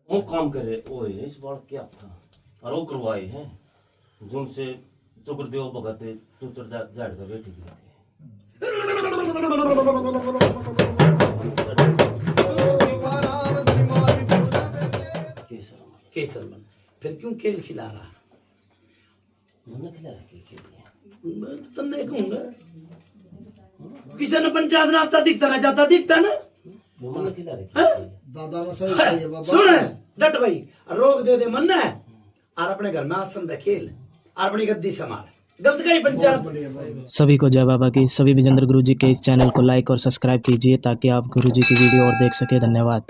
वो काम करे वो इस बार क्या था और वो करवाए हैं जिनसे चक्रदेव भगत चुतर जाड़ का बैठी गए थे केसर मन फिर क्यों केल खिला रहा? मैंने खिला रखी मैं तो तन्ने कहूंगा किसी ने पंचायत नाता दिखता ना जाता दिखता ना मैंने खिला रखी दादा ने सही कही है बाबा। सुन डट भाई रोक दे दे मन है और अपने घर में आश्रम पे खेल और अपनी गद्दी संभाल गलत कही पंचायत। सभी को जय बाबा की। सभी विजेंद्र गुरु जी के इस चैनल को लाइक और सब्सक्राइब कीजिए ताकि आप गुरु जी की वीडियो और देख सके। धन्यवाद।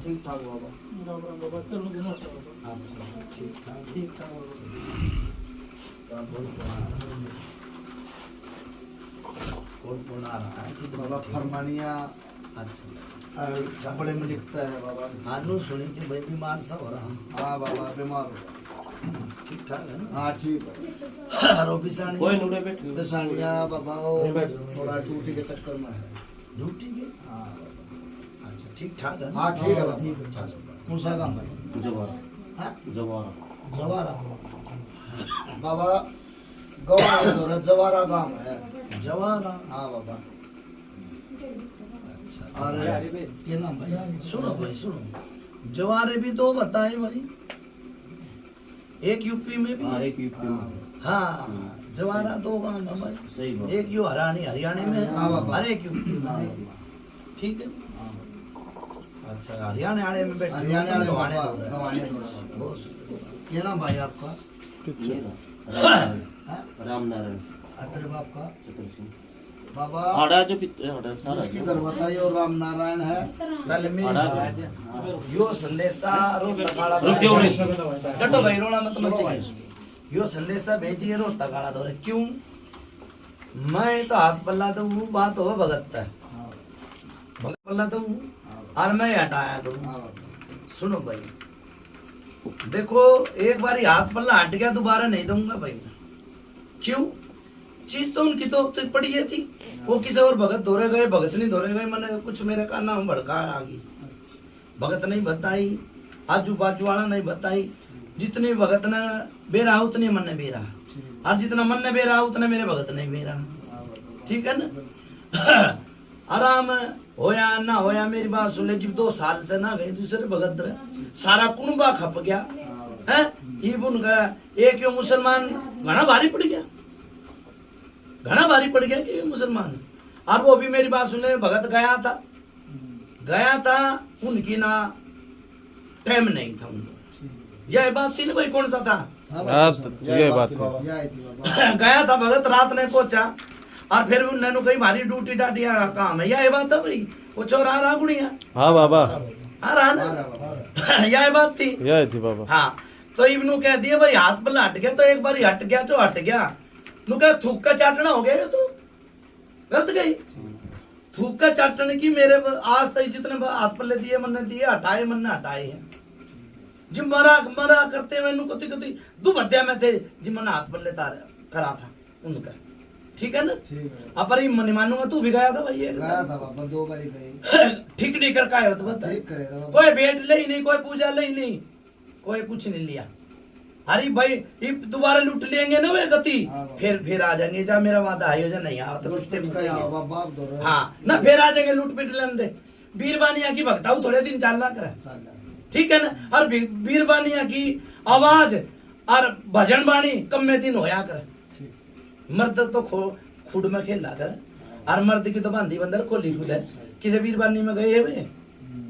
ठीक ठाक बाबा ठीक ठाक कौन आ रहा है बाबा फरमानिया अच्छा बड़े में लिखता है बाबा। हानू सुनी थी भाई बीमार सा हो रहा। हाँ बाबा बीमार हो। ठीक ठाक है ना? हाँ ठीक है। रोबिसानी कोई नुड़े बैठे पेशानिया बाबा वो थोड़ा ड्यूटी के चक्कर में है। ड्यूटी के हाँ अच्छा ठीक ठाक है ना? हाँ ठीक है बाबा। कौन सा काम भाई? जवारा हाँ जवारा जवारा बाबा गवारा दौरा जवारा गांव है। जवारा हाँ बाबा। अरे ये नाम भाई सुनो सुनो जवारे भी दो बताए भाई एक यूपी में भी हाँ एक यूपी में हाँ जवारा दो गांव है भाई सही बात एक यू हरियाणा में है हाँ बाबा। और एक यूपी में है। ठीक है अच्छा हरियाणा वाले में बैठे हरियाणा वाले गवाने बाबा दो रहे। गवाने दो। बहुत शुक्रिया। ये नाम भाई आपका? ये ना, हाँ? राम नारायण तेरे बाप का? चतर सिंह बाबा हाड़ा जो पिता हाड़ा सारा इसकी दर बताइए और राम नारायण है। पहले मेरी सुनो। यो संदेशा रो तकाला रुकियो नहीं। चटो भाई रोना मत मचे यो संदेशा भेजिए रो तकाला दो क्यों मैं तो हाथ पल्ला तो वो बात हो भगत है भगत पल्ला तो और मैं हटाया करूं। सुनो भाई देखो एक बार हाथ पल्ला हट गया दोबारा नहीं दूंगा भाई क्यों चीज तो उनकी तो पड़ी है थी वो किसी और भगत धोरे गए भगत नहीं धोरे गए मैंने कुछ मेरे का नाम भड़का आ गई भगत नहीं बताई आजू बाजू वाला नहीं बताई जितने भगत ने बेरा उतने मन ने बेरा और जितना मन ने बेरा उतने मेरे भगत नहीं बेरा ठीक है ना आराम होया ना होया मेरी बात सुन ले जब 2 साल से ना गए दूसरे भगत रहे सारा कुनबा खप गया है ये बुन गया एक यो मुसलमान घना भारी पड़ गया घना भारी पड़ गया कि मुसलमान और वो भी मेरी बात सुने भगत गया था उनकी ना टाइम नहीं था उनको यह बात थी ना भाई कौन सा था ये बात है बाबा। गया था भगत रात नहीं पहुंचा और फिर उन्होंने कहीं भारी ड्यूटी डाटिया काम है यह बात है भाई वो चोर आ रहा गुड़िया हाँ बाबा आ रहा ना यह बात थी यह थी बाबा। हाँ तो इबनू कह दिया भाई हाथ पल्ला हट गया तो एक बार हट गया तो हट गया नु कहा थूक का चाटना हो गया ये तो गलत गई थूक का चाटने की मेरे आज तक जितने हाथ पल्ले दिए मन ने दिए हटाए मन ने हटाए हैं जिम मरा करते हुए कति कति दुबद्या में थे जिम मन हाथ पल्ले करा था उनका ठीक है ना? ठीक है। अब पर नहीं मानूंगा, तू भी गया था भाई ये गया था बाबा, 2 बारी गई। ठीक नहीं कर का है तो बता। ठीक करे था बाबा। कोई भेंट ले ही नहीं, कोई पूजा ले ही नहीं, कोई कुछ नहीं लिया। अरे भाई ये दोबारा लूट लेंगे ना वे गति, हाँ बाबा। फिर आ जाएंगे। जा मेरा वादा है जा नहीं आओ तो लूटते क्या आओ बाबा, आप दो रहे। हाँ ना, फिर आ जाएंगे लूट पिट लेने दे। बीरबानिया की भक्ताऊ थोड़े दिन चालना करे, ठीक है ना? और बीरबानिया की आवाज और भजन बाणी कम में दिन होया कर। मर्द तो खुद में खेला कर, और मर्द की तो बांधी बंदर खोली खुले। किसी बीरबानी में गए वे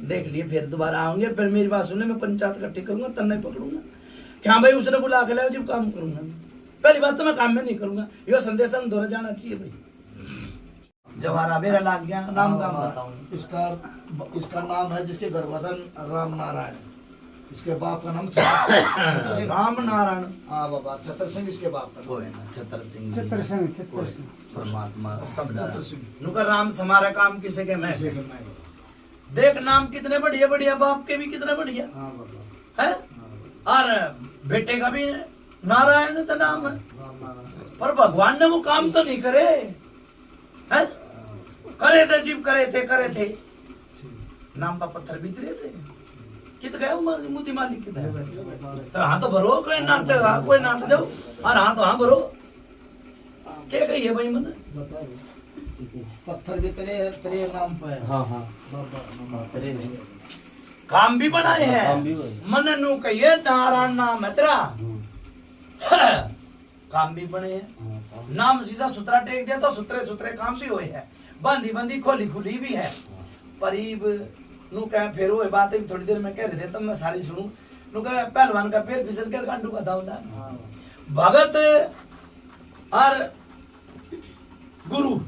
देख लिए, फिर दोबारा आऊंगे, फिर मेरी बात सुने, मैं पंचायत इकट्ठी करूंगा, तब नहीं पकड़ूंगा कि हाँ भाई उसने बुला के लाओ जब काम करूंगा। पहली बात तो मैं काम में नहीं करूंगा, यो संदेश हम दोहरा जाना चाहिए भाई। जवारा मेरा लाग गया, नाम काम बताऊं। इसका नाम है जिसके गर्भधन राम नारायण, इसके बाप का नाम छतर सिंह। राम नारायण, हाँ बाबा, छतर सिंह इसके बाप का वो है ना छतर सिंह। छतर सिंह परमात्मा सब छतर सिंह। नुका राम समारा काम किसे के मैं। इसी के मैं। देख नाम कितने बढ़िया बढ़िया, बाप के भी कितने बढ़िया हाँ बाबा, है, और बेटे का भी नारायण तो नाम है। राम नारायण। पर भगवान ने वो काम तो नहीं करे है? करे थे जीव, करे थे नाम का पत्थर भीतरे थे। कित गए मोती मालिक कित तो हाँ तो भरो, कोई नाट जाओ, और हाँ भरो। क्या कहिए भाई मन बताओ, पत्थर भी तेरे नाम पे है। हाँ बाबा हाँ तेरे हैं। काम भी बनाए काम भी हैं, हुए। मन नु कहिए नारायण नाम है तेरा। काम भी बने हैं, नाम सीधा सुतरा टेक दिया तो सुतरे सुतरे काम भी हुए है, बंदी बंदी खोली खुली भी है। परीब नु कह फिर वो बात है थोड़ी देर में कह रहे थे तब मैं सारी सुनूं। नु कह पहलवान का पैर फिसल कर गांडू का दावना। भगत और गुरु,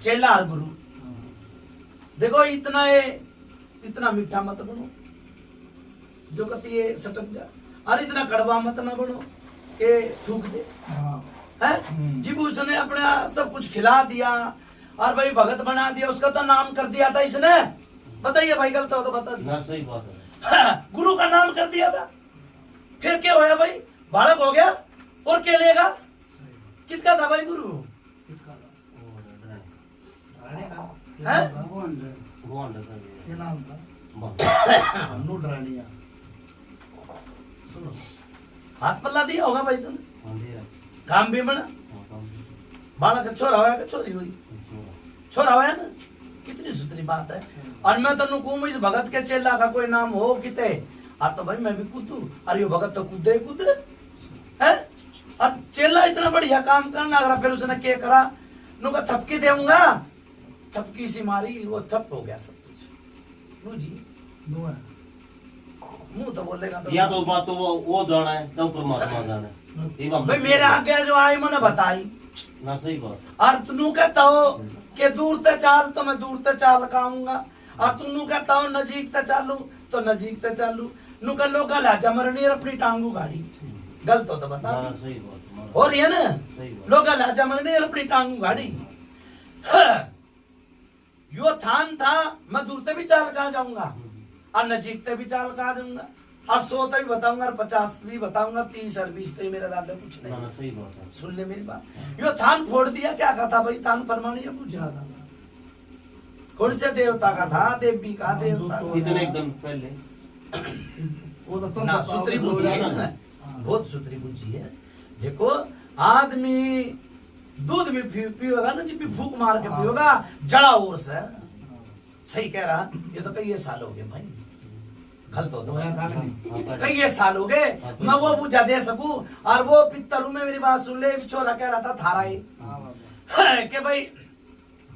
चेला और गुरु, देखो इतना मीठा मत बनो जो कहती है सटक जा, और इतना कड़वा मत ना बनो के थूक दे है। जी उसने अपना सब कुछ खिला दिया और भाई भगत बना दिया, उसका तो नाम कर दिया था इसने। बताइए भाई गलत हो तो बता ना सही बात है। गुरु का नाम कर दिया था, फिर क्या होया भाई, बालक हो गया और क्या लेगा। किसका था भाई गुरु है? भगवान का ये नाम था बात। नूडरानिया। सुनो, हाथ पल्ला दिया होगा भाई तुमने, हाँ दे रहा। काम भी बना, हाँ काम भी। बालक छोरा होया कि छोरी हुई, छोरा होया ना। कितनी सुथरी बात है। और मैं तो नुकूम इस भगत के चेला का कोई नाम हो किते, और तो भाई मैं भी कूदू, और ये भगत तो कूदे है। और चेला इतना बढ़िया काम करना अगर फिर उसने क्या करा, नुका थपकी दूंगा, थपकी सी मारी, वो थप हो गया सब कुछ। नू जी नू है। मुंह तो बोलेगा तो या तो बात तो वो जाना है, तो परमात्मा जाना है। ये बात भाई मेरे आगे जो आई मैंने बताई, ना सही बात। और तू कहता हो कि दूर ते चाल तो मैं दूर ते चाल काऊंगा, और तू कहता हो नजीक ते चालू तो नजीक ते चालू। नु कर लो गल आजा मरनी और अपनी टांगू गाड़ी, गलत हो तो बता ना सही बात। हो रही है ना। सही बात। लोग गल आजा मरनी और अपनी टांगू गाड़ी। यो थान था, मैं दूर ते भी चाल कहा जाऊंगा और नजीक ते भी चाल कहा जाऊंगा, और 100 तक भी बताऊंगा और 50 भी बताऊंगा, 30 और 20 तक मेरे दादा कुछ ना नहीं। सही बात है। सुन ले मेरी बात। यो थान फोड़ दिया, क्या कहा था भाई, थान परमाणु पूछा था, कौन से देवता का था, देवी का देवता का? इतने एकदम पहले वो तो तुम ना बताओ सुतरी कि बुद्धि है ना, बहुत सुतरी बुद्धि है। देखो आदमी दूध भी पीएगा ना, जब भी फूक मार के पीएगा जड़ा और से। सही कह रहा, ये तो कई साल हो गए भाई, गलत हो तो होया था नहीं। कई साल हो गए मैं वो पूजा दे सकूं। और वो पितरू में मेरी बात सुन ले, छोरा कह रहा था थारा ही हाँ बाबा। कि भाई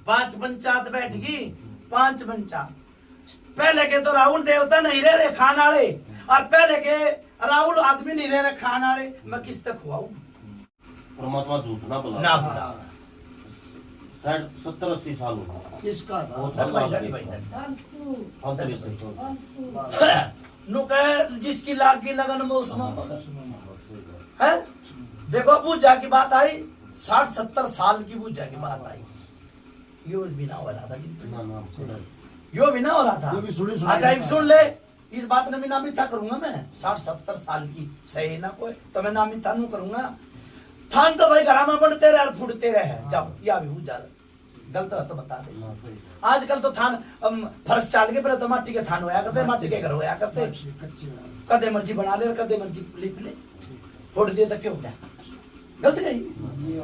5 पंचायत बैठ गई, 5 पंचायत। पहले के तो राहुल देवता नहीं रहे खान वाले, और पहले के राहुल आदमी नहीं रहे खान वाले। मैं किस तक खुआऊं, परमात्मा झूठ ना बोला। ना बोला। 70-80 साल हो गए। किसका था? बहुत डर भाई, बड़ा डर भाई, हाँ, तेरे से तो। नु कह जिसकी लाग की लगन में उसमें है। देखो पूजा की बात आई, 60-70 साल की पूजा की बात आई, यो भी ना हो रहा था जी, ना ना छोड़ा। यो भी ना हो रहा यो भी सुनी था। सुनाई अच्छा था। सुन ले, इस बात ने भी नामिता करूंगा मैं। 60-70 साल की सही ना कोई तो मैं नामिता नू करूंगा। थान तो भाई घर में बनते रहे और फूटते रहे, जाओ या भी ज्यादा गलत है तो बता दे। ना सही आजकल तो थान फर्श चाल के पहले तो माटी के थान होया करते, माटी के घर होया करते, कच्ची कदे मर्जी बना ले और कदे मर्जी लिप ले, फोड़ दिए तो क्यों क्या गलत गई।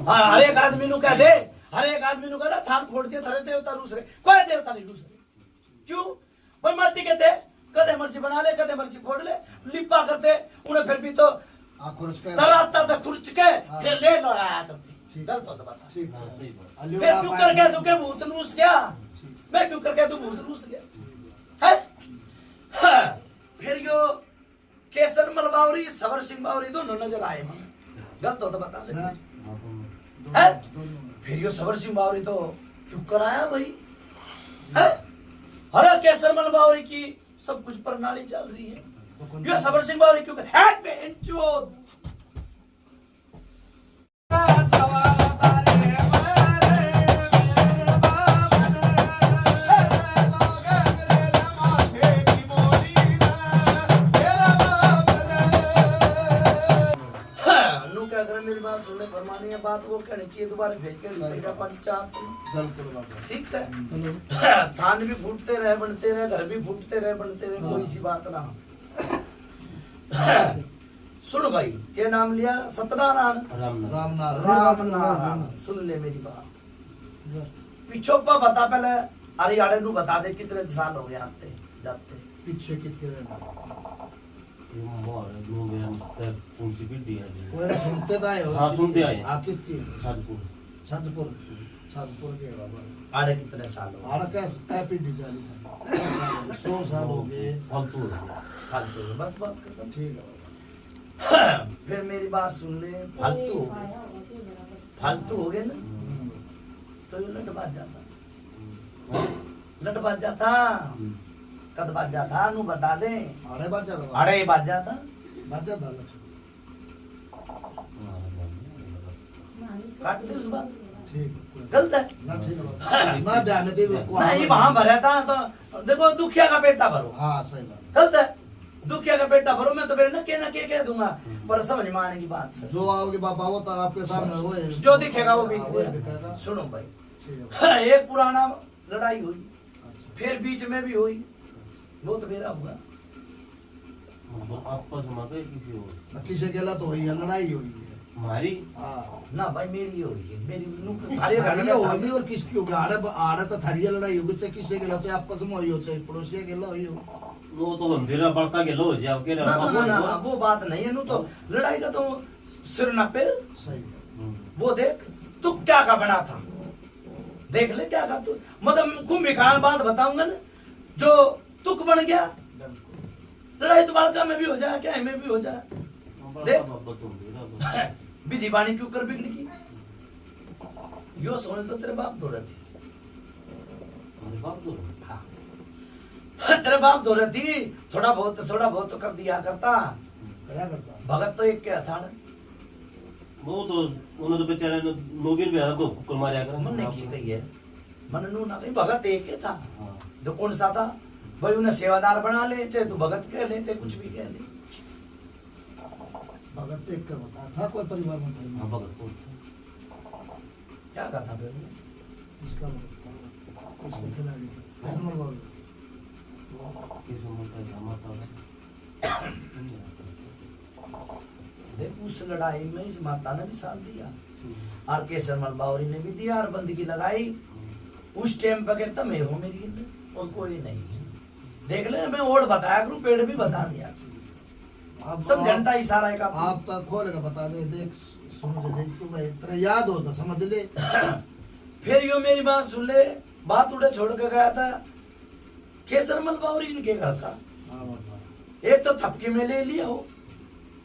हाँ, हर एक आदमी नु कह दे, हर एक आदमी नु कह रहा थान फोड़ दिए थारे देवता रूस रहे, कोई देवता नहीं रूस रहे। क्यों भाई माटी के थे, कदे मर्जी बना ले कदे मर्जी फोड़ ले, लिपा करते उन्हें फिर भी तो तराता था खुर्च के फिर ले लो आया करते। गलत हो तो बता, ना सही बात मैं क्यों करके तू के भूत रूस गया, मैं क्यों करके तू भूत रूस गया है। हाँ, फिर यो केसर मलबावरी सबर सिंह बावरी दोनों नजर आए मुझे, गलत हो तो बता दे है। फिर यो सबर सिंह बावरी तो क्यों कराया भाई है। अरे केसर मलबावरी की सब कुछ प्रणाली चल रही है, यो सबर सिंह बावरी क्यों मेरी बात सुनने फरमानी है, बात वो कहनी चाहिए दोबारा भेज के पंचायत ठीक से। थान भी फूटते रहे बनते रहे, घर भी फूटते रहे बनते रहे, कोई सी बात ना। सुन भाई क्या नाम लिया, सत्यनारायण राम राम नारायण। सुन ले मेरी बात, पिछोपा बता पहले, अरे आड़े नू बता दे कितने साल हो गए आते जाते पीछे कितने ये मोर लोग हैं उनकी भी है जी। कोई सुनते तो आए हो। हाँ, सुनते आए हैं। आप कितनी साधपुर छतपुर के बाबा आड़े कितने साल हो आड़ का पीढ़ी जाली था 100 साल हो गए फालतू हो गया। फालतू हो, बस बात खत्म। ठीक है बाबा। फिर मेरी बात सुन ले, फालतू हो गए ना तो ये लट बाज जाता, लट बाज जाता कद बाज जाता नू बता दे। आड़े बात जाता अरे बाज जाता काट दे उस बात, ठीक गलत है ना। ठीक है बाबा। ना ध्यान दे नहीं वहां भरा था तो देखो दुखिया का पेटा भरो, हाँ सही बात। गलत है दुखिया का पेटा भरो, मैं तो फिर न के कह दूंगा, पर समझ में आने की बात से जो आओगे बाबा वो तो आपके सामने वो है। जो दिखेगा वो हाँ, बीत वही देगा। दिखेगा। सुनो भाई, ठीक है एक पुराना लड़ाई हुई, अच्छा। फिर बीच में भी हुई, वो तो मेरा हुआ। मतलब आपस में गए किसी और किसी गेला तो हुई है, लड़ाई हुई है। हमारी हाँ ना भाई मेरी हुई है, मेरी थारी थारिया होगी और किसकी होगी। आड़े तो थारिया लड़ाई होगी, चाहे किसी गेला चाहे आपस में हुई हो चाहे पड़ोसी गेला हुई हो। वो तो हम तेरा बड़का के लो जाओ के ना वो बात नहीं है, नू तो लड़ाई का तो सिर ना पैर। सही है। वो देख तू क्या का बना था, देख ले क्या का तू, मतलब कुंभी खान बात बताऊंगा ना, जो तुक बन गया लड़ाई तो बालका में भी हो जाए, क्या में भी हो जाए। देख विधि बाणी क्यों कर बिगड़ की, यो सोने तो तेरे बाप धो रही थी, तेरे बाप धो रही थी, थोड़ा बहुत तो कर दिया करता। क्या करता भगत तो एक क्या था ना, वो तो उन्होंने तो बेचारे ने नोगिन भी आया तो कुकर मारा कर मन ने की कही है, मन नू ना कही, भगत एक ही था। हाँ। तो कौन सा था भाई, उन्हें सेवादार बना ले, चाहे तू भगत कह ले चाहे कुछ भी कह ले। भगत देख कर बता था कोई परिवार में था। हाँ, भगत को क्या कहा था भाई, इसका बता, इसके खिलाड़ी कैसे मरवाओगे? किसी में का माता देख उस लड़ाई में इस माता ने भी साथ दिया, और केसर मल बावरी ने भी दिया, और बंदगी लगाई उस टाइम पे, कहता मैं हूँ मेरी और कोई नहीं। देख ले मैं और बताया करूँ, पेड़ भी बता दिया, सब जनता इशारा का। आप तो खोल के बता दे, देख समझ ले तू भाई, तेरा याद हो तो समझ ले। फिर यो मेरी बात सुन ले, बात उड़े छोड़ के गया था केसर मल बावरी इनके घर का, हाँ बाबा। एक तो थपकी में ले लिया हो,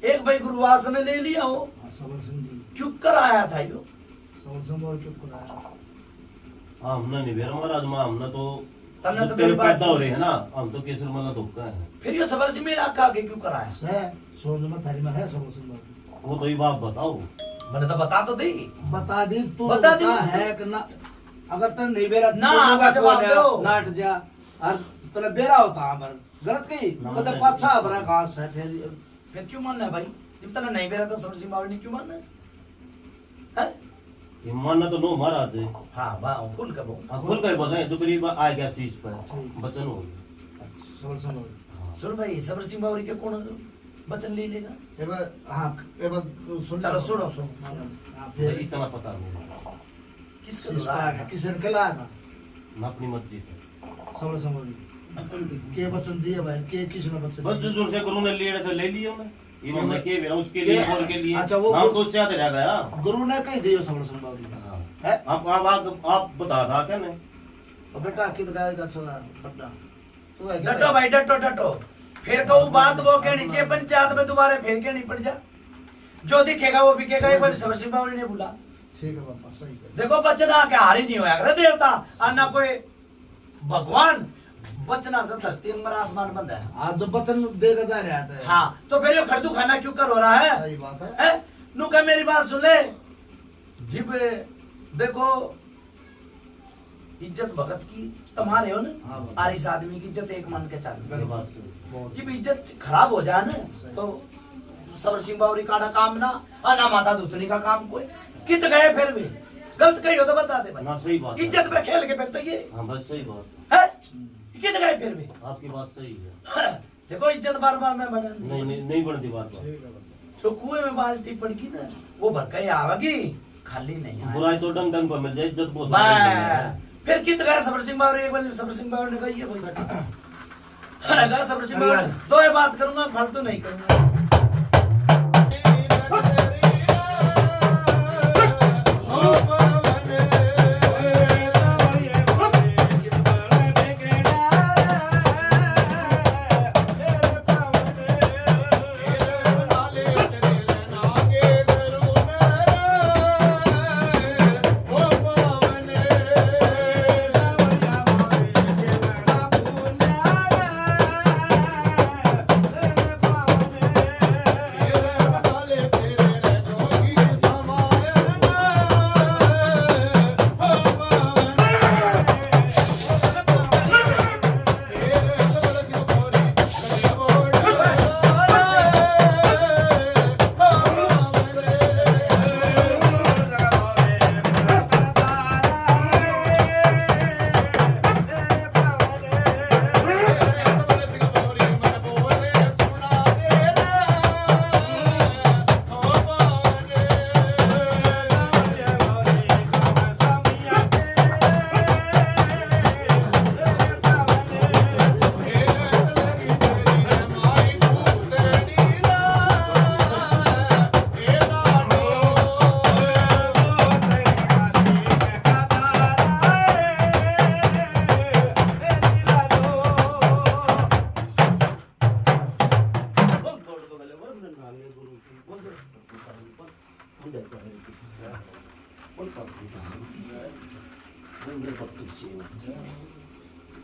एक भाई गुरुवास में ले लिया हो, हाँ, सबल सिंह जी चुप कर आया था यो। सबल सिंह बोल के कराया। हाँ, हमने नहीं बेरा महाराज मां, हमने तो तन्ने तो तेरे मेरी बात पैदा हो रहे हैं ना, हम तो केसर मना धोखा है। फिर यो सबर से मेरा आका आगे क्यों कराया, से सोच में थारी में है सबल सिंह बोल। वो तो ही बात बताओ, मैंने तो बता तो दी, बता दी तू, बता दी है कि ना। अगर तेरे नहीं बेरा ना आगा जवाब दो, नाट जा और तेरे बेरा होता पर गलत कही कदे पाछा बरा घास है। फिर क्यों मानना है भाई, जब तक नहीं बेरा तो सबर सिंह बावरी ने क्यों मानना है। ये मानना तो नो महाराज है। हाँ वाह खुल कर बोल। हाँ, खुल कर बोले तो करीब आ गया शीश पर बचन हो गया। सबर सुनो सुन भाई सबर सिंह बावरी के कौन वचन ले लेगा? सुन चलो सुनो सुनो। हाँ, मुझे फिर इतना पता नहीं, किसका शीश पर दुआ आ गया किसी ने खिलाया था मैं अपनी मर्जी पे सबर समझ के वचन दिए भाई के किसने वचन बस दिए? जो से गुरु ने लिए थे ले लिए मैं इन्होंने के मेरा उसके लिए और के लिए अच्छा, वो हम तो उससे आते जा गया। गुरु ने कहीं दियो सबर संभावली है आप बता था क्या नहीं और बेटा कित गाएगा छोरा बड्डा तू है क्या? डटो भाई डटो डटो। फिर कहूँ बात वो कहनी चाहिए पंचायत में दोबारा फिर कहनी पड़ जा। जो दिखेगा वो बिकेगा। एक बार सबर सिंह बावरी ने बोला ठीक है पापा सही कर देखो बचना के हारी नहीं होया करे देवता और ना कोई भगवान। बचना से धरती में आसमान बंद है। आज जो वचन देगा जा रहा है हाँ तो फिर ये खड़दू खाना क्यों कर हो रहा है? सही बात है है? नु कह मेरी बात सुन ले जिब देखो इज्जत भगत की तुम्हारे हो हाँ, ना बाबा। और इस आदमी की इज्जत एक मन के चाल मेरी बात सुन। बहुत जब इज्जत खराब हो जाए ना तो सबर सिंह बावरी का ना काम ना और ना माता दूतनी का काम कोई कित गए फिर भी गलत कही हो तो बता दे ना भाई। सही बात है। इज्जत पे खेल के फिर तो ये हाँ बस सही बात है कित गए फिर भी। आपकी बात सही है। देखो इज्जत बार बार मैं बना नहीं बनती बात बात ठीक है पापा जो कुएं में बाल्टी पड़ गई ना वो भर के आवेगी खाली नहीं आएगी। बुराई तो डंग डंग पर मिल जाए इज्जत बहुत बस। फिर कित गया सबर सिंह बावरी एक बार सबर सिंह बावरी ने कही है भाई बेटा सबर सिंह बावरी दो ये बात करूंगा फालतू नहीं करूंगा।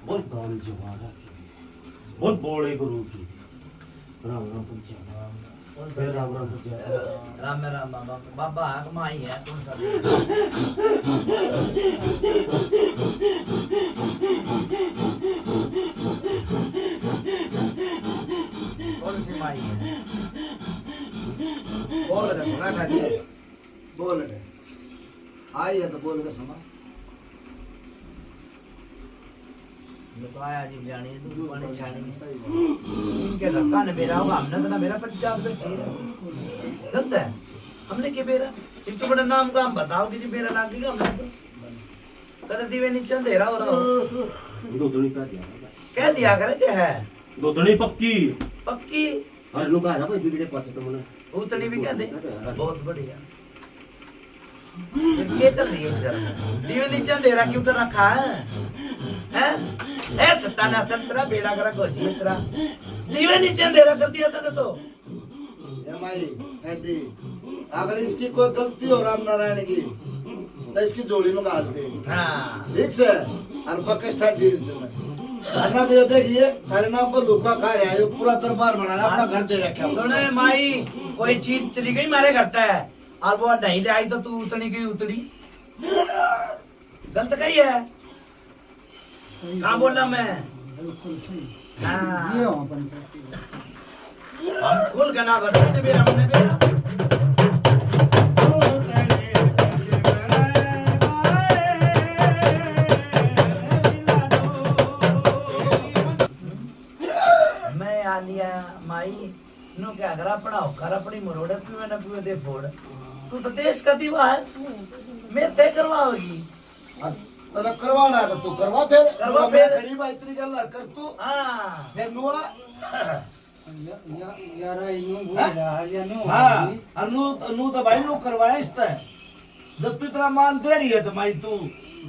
बहुत दान जवारा की बहुत बड़े गुरु की राम राम पंचायत फिर राम राम पंचायत राम राम बाबा बाबा आग माई है कौन सा कौन सी माई है? बोल के सुना ठाडी बोल के आई है तो बोल के सुना ये तो आया जी जानी तू बने छानी इनके लड़का ने मेरा होगा हमने तो ना मेरा पंचायत बैठी है गलत है हमने के बेरा एक तो बड़ा नाम का हम बताओ कि जी बेरा लाग गया हमने तो कदे दीवे नीचे अंधेरा हो रहा हो दोतनी का दिया कह दिया करे क्या है दोतनी पक्की पक्की अरे लोग आ ना भाई बिगड़े पास तो मने उतनी भी कह दे बहुत बढ़िया ये क्या कर रही है इस घर में दीवे नीचे अंधेरा क्यों कर रखा है हैं ए सताना संतरा बेड़ा करा गोजी तेरा दीवे नीचे अंधेरा कर दिया था तो ये माई ठाडी अगर इसकी कोई गलती हो राम नारायण की तो इसकी जोड़ी में गाल दे हाँ ठीक से और बकस ठाडी से अन्ना दे देखिए थारे नाम पर लुका खा रहा है पूरा दरबार बनाना अपना घर दे रखा है सुने माई कोई चीज चली गई मारे घर तक और वो नहीं ले आई तो तू उतनी की उतनी गलत कही है कहाँ बोला मैं हाँ। हम खुल के ना बताए बेरा हमने बेरा अगर पढ़ाओ कर अपनी मरोड़े पीवे न पीवे दे फोड़ तू तो देश का दीवा है मैं तय करवाओगी तेरा करवाना है तो तू करवा फिर करवा फिर। खड़ी बा इतनी गल कर तू हाँ फिर नुआ यार यूं बोल रहा है या नो हाँ अनु तो भाई नु करवाया इस तरह जब तू इतना मान दे रही है तो भाई तू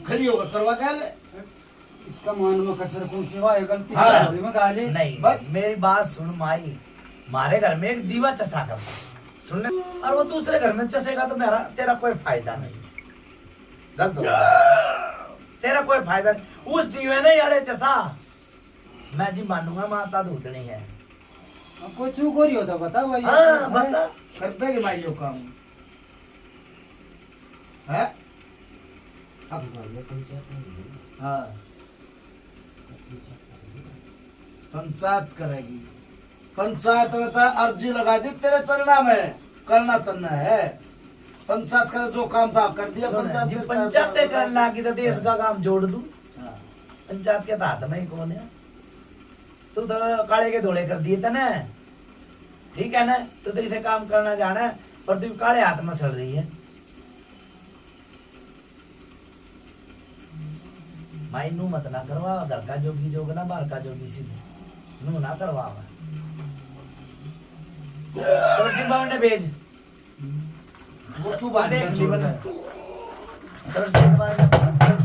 खड़ी होकर करवा क्या ले इसका मान में कसर कौन सी है गलती हाँ। थोड़ी में गाले नहीं बस। मेरी बात सुन माई मारे घर में एक दीवा चसा कर सुन ले और वो दूसरे घर में चसेगा तो मेरा तेरा कोई फायदा नहीं गलत हो तेरा कोई फायदा नहीं उस दीवे ने यारे चसा मैं जी मानूंगा माता दूधनी है कोई चूक हो रही होता बता भाई हाँ बता करते कि भाई यो काम है हाँ पंचायत करेगी पंचायत में तो अर्जी लगा दी तेरे चरणा में करना तन्ना है पंचायत का जो काम था कर दिया सुन, पंचायत जी के पंचायत कर लागी तो देश का काम जोड़ दूं हाँ। पंचायत के हाथ में ही कौन है तू तो काले के धोले कर दिए थे ना ठीक है ना तू तो इसे काम करना जाना है पर तू काले हाथ में चल रही है माई नू मत ना करवा घर का जोगी जोग ना बाहर का जोगी सीधे नू ना करवा सरसी बाबू ने भेज वो तू बात देख कर ली छोड़ बना। दे। सरसी बाबू ने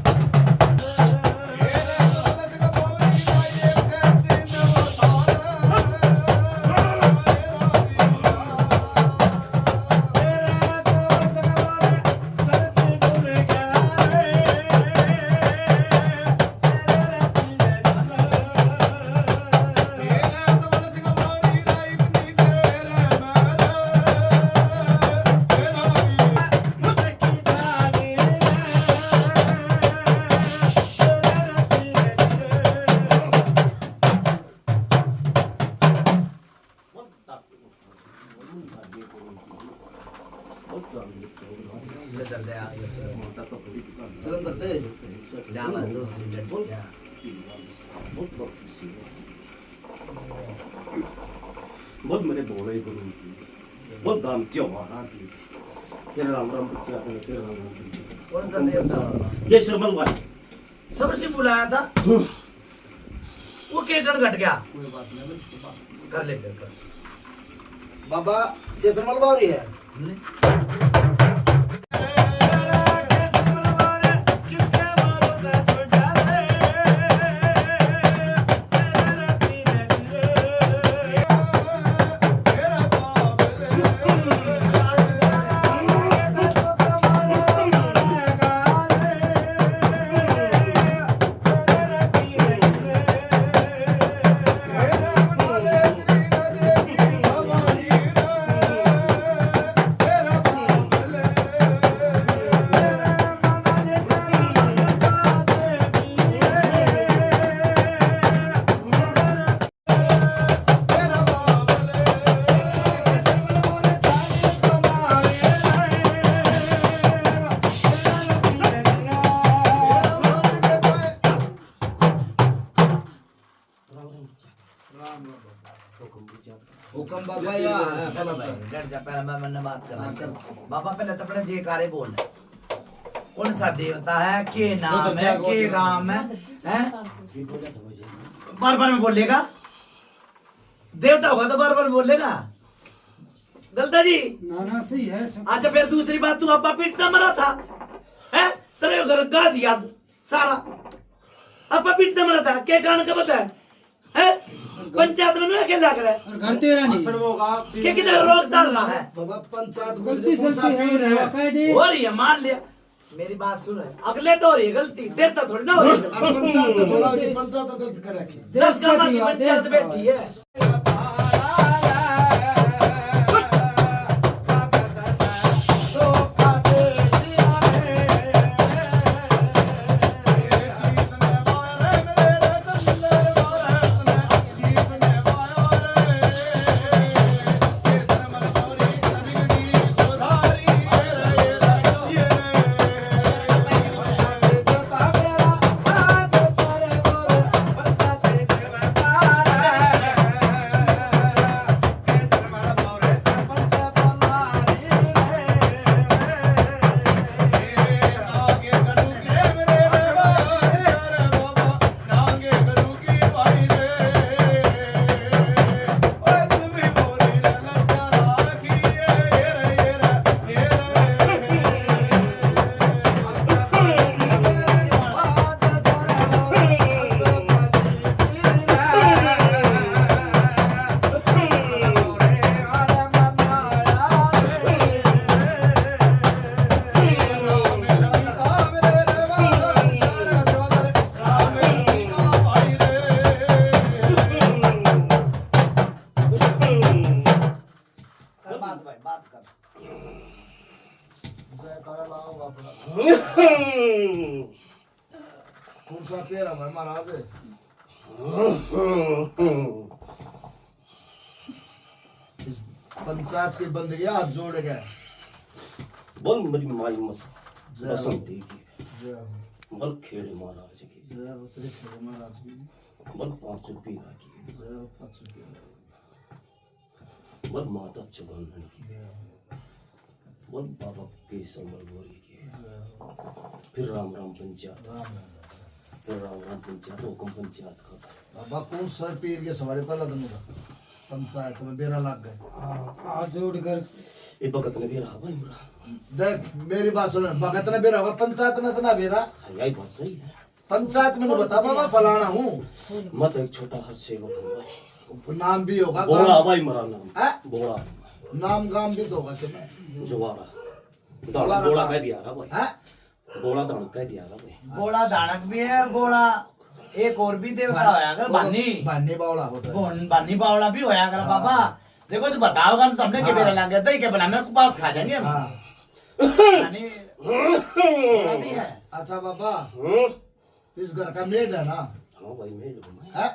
चल अंदर दे बहुत मैंने बोला ही करूँ बहुत दाम क्यों आ थी तेरा राम राम बच्चा तेरा राम राम कौन सा देवता ये शर्मल वाली सबसे बुलाया था वो केकड़ घट गया कोई बात नहीं इसके बाद कर ले कर बाबा ये सरमल बावरी है हुक्म बाबा या चलो भाई डर जा पहले मैं बात करना बाबा पहले तो अपने जयकारे बोल कौन सा देवता है के नाम है के राम है बार बार में बोलेगा देवता होगा तो बार बार बोलेगा गलता जी नाना सही है अच्छा फिर दूसरी बात तू अब्बा पीटना मरा था है तेरे गलत गा दिया सारा अब्बा पीटना मरा था क्या कारण का पता है पंचायत में नहीं अकेला कर रहा है और घर तेरा नहीं क्या किधर रोज डाल रहा है बाबा पंचायत गलती मुसाफिर है है हो रही है मान लिया मेरी बात सुनो अगले तो हो रही है गलती तेरे तो थोड़ी ना हो रही है अब पंचायत तो थोड़ा होगी, पंचायत तो गलत कर रखी 10 गांव की पंचायत बैठी है कौन सा पैर है महाराज? इस पंचायत के बंदगी हाथ जोड़ गए। बोल मेरी माई मस जय बसंती की, जय हो, बोल खेड़े महाराज की, जय हो तेरे खेड़े महाराज की, बोल 5 रुपया की, जय हो 5 रुपया, बोल माता चुगंदन की, जय हो, बोल बाबा केशव मलगोरी की, जय हो, फिर राम राम पंचायत, राम राम। फिर राम राम पंचायत, हुकुम पंचायत का। बाबा कौन सर पीर के सवारी पहला दिन का पंचायत में बेरा लग गए। हाथ जोड़ कर ये भगत ने भी रहा भाई मेरा, देख मेरी बात सुन, भगत ने बेरा होगा, पंचायत ने तो ना बेरा। यही बात सही है। पंचायत में बता बाबा फलाना हूँ, मत एक छोटा हाथ सेवक हूँ भाई, नाम भी होगा, बोड़ा गाम- भाई मेरा नाम, हैं? बोड़ा नाम गाम भी तो होगा तुम्हें। जवारा, दाड़ा बोड़ा कह दिया रहा भाई, हैं? बोड़ा दाड़ कह दिया रहा भाई। बोड़ा दानक भी है, बोड़ा एक और भी देवता होया कर बानी, बानी बावड़ा होता है। बानी बावड़ा भी होया कर बाबा। देखो जो बताओगा तो हमने के बेरा लग गया था, के बना में पास खा जाएंगे हम। हाँ। बानी बोड़ा भी है। अच्छा बाबा, इस घर का मेड है ना? हाँ भाई मेल हूँ मैं। है?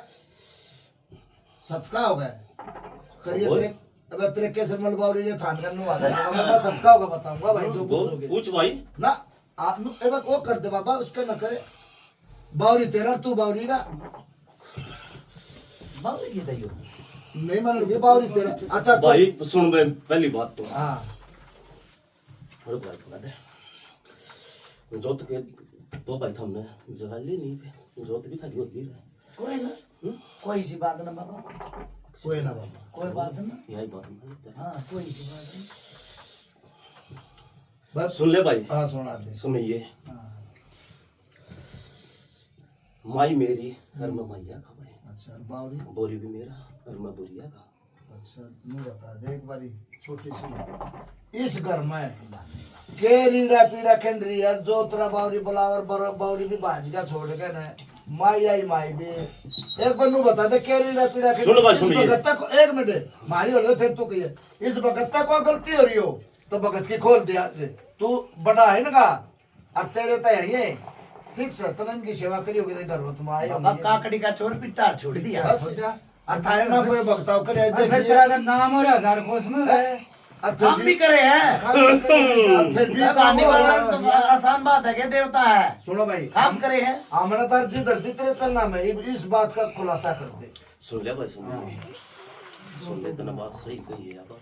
सदका हो गए करिए बोल। तेरे, अब तेरे कैसे मलबावरी ये थान करने वाला है बाबा, सदका होगा बताऊंगा भाई जो बोल, पूछोगे पूछ भाई। ना। एक बार वो कर दे बाबा, उसके न करे। बावरी तेरा, तू बावरी का बावरी की दइयो नहीं मान भी बावरी तेरा। अच्छा अच्छा। भाई सुन मैं पहली बात तो हाँ रुक भाई बता दे, जोत के तो भाई हमने जगह ली नहीं पे, जोत भी थारी होती है। कोई ना, कोई सी बात ना बाबा, कोई ना बाबा, कोई बात ना। यही बात मानते हैं। हाँ कोई सी बात नहीं। बस सुन ले भाई, हाँ सुना दे। सुन ये हाँ, माई मेरी और मैं मैया का भाई, अच्छा बावरी, बोरी भी मेरा और मैं बोरिया का। अच्छा नू बता दे एक बारी छोटी सी, इस घर में के रीड़ा पीड़ा खंडरी यार, जो तेरा बावरी बुलावर बावरी भी भाज का छोड़ के ना, माई आई माई भी एक बार नू बता दे के रीड़ा पीड़ा सुनो भाई, इस सुनिए। भगत तक एक मिनट मारी हो ले, फिर तू कहिए इस भगत तक को गलती हो रही हो तो भगत की खोल दिया से, तू बड़ा है ना का, और तेरे तो है ये ठीक से तनन की सेवा करी होगी घर में तुम आए बाबा काकड़ी का चोर पिटार छोड़ दिया। बस अठारह ना कोई भक्ताओं करे और फिर तेरा का नाम और 1000 कोस में है। और फिर हम भी करे हैं। और फिर भी बानी तो बावड़ा तो आसान बात है, क्या देवता है, सुनो भाई, काम करे हैं। हमने तो अर्जी धरती तेरे चलना में इस बात का खुलासा कर दे। सुन ले भाई, सुन ले तो बात सही कही है अब,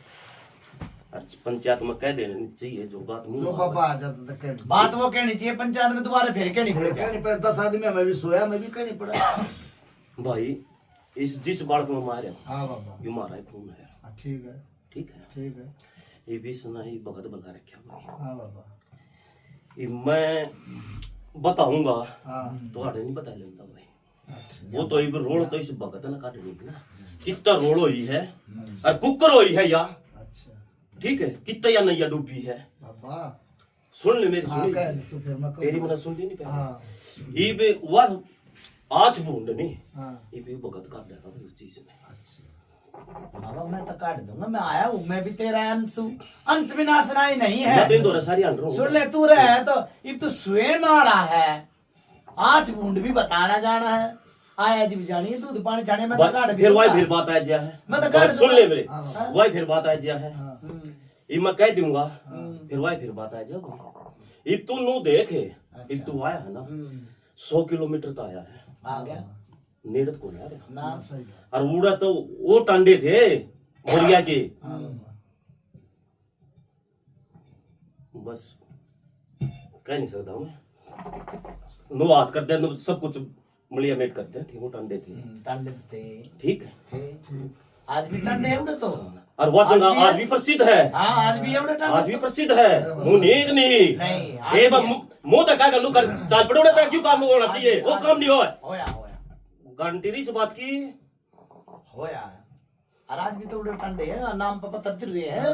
और पंचायत में कह देनी चाहिए जो बात मुंह जो में बाबा आ जाता था कहने बात वो कहनी चाहिए पंचायत में, दोबारा फिर कहनी फिर पड़ेगी। कहनी पड़े 10 आदमी हमें भी सोया, मैं भी कहनी पड़ा। भाई इस जिस बालक में मारे हाँ बाबा, ये मारा है खून है, हाँ, ठीक है ठीक है। ठीक है। ये भी सुना ही भगत बना रखा भाई, हाँ बाबा, ये मैं बताऊंगा हाँ तो आड़े नहीं बता लेता भाई। अच्छा वो तो ये रोड तो इस भगत ना काट नहीं ना, कितना रोड हुई है और कुकर हुई है या अच्छा ठीक है, कितना या नैया डूबी है। बाबा, सुन ले मेरी, हाँ सुन कह ले तो फिर मैं तेरी कहूँगा। मना सुन ली नहीं पहले। हाँ ये भी वह आज बूंद नहीं, हाँ ये भी भगत काट देगा भाई उस चीज में। अच्छा बाबा मैं तो काट दूंगा, मैं आया हूँ, मैं भी तेरा अंश हूँ, अंश बिना सुनाई नहीं मैं तो इन है। दोनों सारी आंध्र सुन ले, तू रहे तो अब तू स्वयं आ रहा है, आज बूंद भी बताना जाना है, आया जी भी जानी दूध पानी छाने में तो काट भी फिर वही दूंगा। फिर बात आ जा है, मैं तो काट सुन दूंगा। ले मेरे, हाँ। वही फिर बात आ जा है, हाँ ये मैं कह दूंगा फिर वही फिर बात आ जा। अब तू नू देखे, अब तू आया है ना 100 किलोमीटर तो आया है, आ गया नेड़त को आ रहा ना, सही है। और उड़ा तो वो टांडे थे बोरिया के, हाँ बाबा, बस कह नहीं सकता हूँ मैं। नो हाथ कर दे, नो सब कुछ मलिया मेट कर दे थे, वो टांडे थे टंडे थे ठीक है। थे आज भी टंडे है उड़े तो, और वह जगह आज भी प्रसिद्ध है, हाँ आज भी है उड़े आज भी टंडे। प्रसिद्ध है। मुनीक नहीं नहीं, आज ए भी है। मुंह तक का लू कर चाल पड़ोड़े पे क्यों काम होना चाहिए, वो काम नहीं हो। होया होया घंटेरी से बात की होया, और आज भी तो उड़े टंडे है, नाम पर पत्थर तिर रहे है।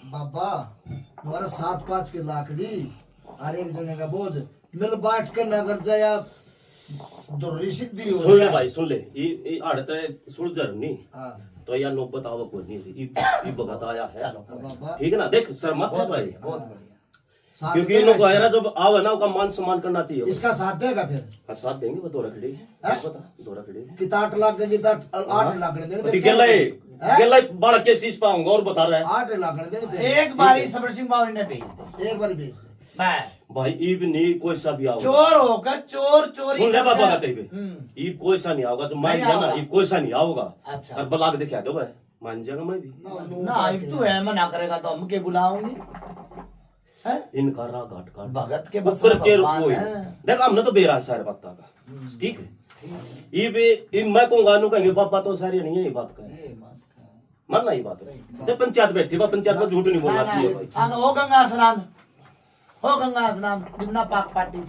बाबा तुम्हारा 7-5 की लाकड़ी और एक जने का बोझ मिल बांट के नगर जाया दुर्री सिद्धि हो सुन ले जाए। भाई, सुन ले, ये आड़ते सुलझर नहीं हाँ तो या नौबत आवा कोई नहीं, ये भगत आया है चलो अब बाबा, ठीक है ना। देख सर मत है बहुत भाई, बढ़िया, बहुत बढ़िया। साथ क्योंकि देगा इनको आयरा जब आओ ना उनका मान सम्मान करना चाहिए। इसका साथ देगा फिर हाँ, साथ देंगे वो दो रखड़ी है हैं? पता दो रखड़ी है कितना 8 लाख देंगे 8 लाख देने तो गेला बाढ़ के शीश पाऊंगा और बता रहा है 8 लाख देने एक बारी सबर सिंह बावरी ने भेज दे एक बार भेज दे मैं भाई ईब नहीं कोई सा भी आओ चोर होकर चोर चोरी सुन ले करता बाबा है। कहते हुए ईब कोई सा नहीं आओगा जो मान नहीं लिया ना आओगा। ईब कोई सा नहीं आओगा अच्छा। और बला के दिखा दो भाई मान जाएगा मैं भी ना अब तू है मना करेगा तो हम के बुलाऊंगे हैं? इनका रा घाट काट भगत के बस ऊपर के भगवान कोई है। देख हमने तो बेरा है सारे पत्ता का ठीक है ईब मैं कहूंगा नु कहेंगे पापा तो सारी नहीं है ये बात का ये बात का। मानना ये बात है जब पंचायत बैठी बा पंचायत में झूठ नहीं बोलना चाहिए भाई हाँ, हो गंगा स्नान हो गंगा स्नान निम्ना पाक पाटी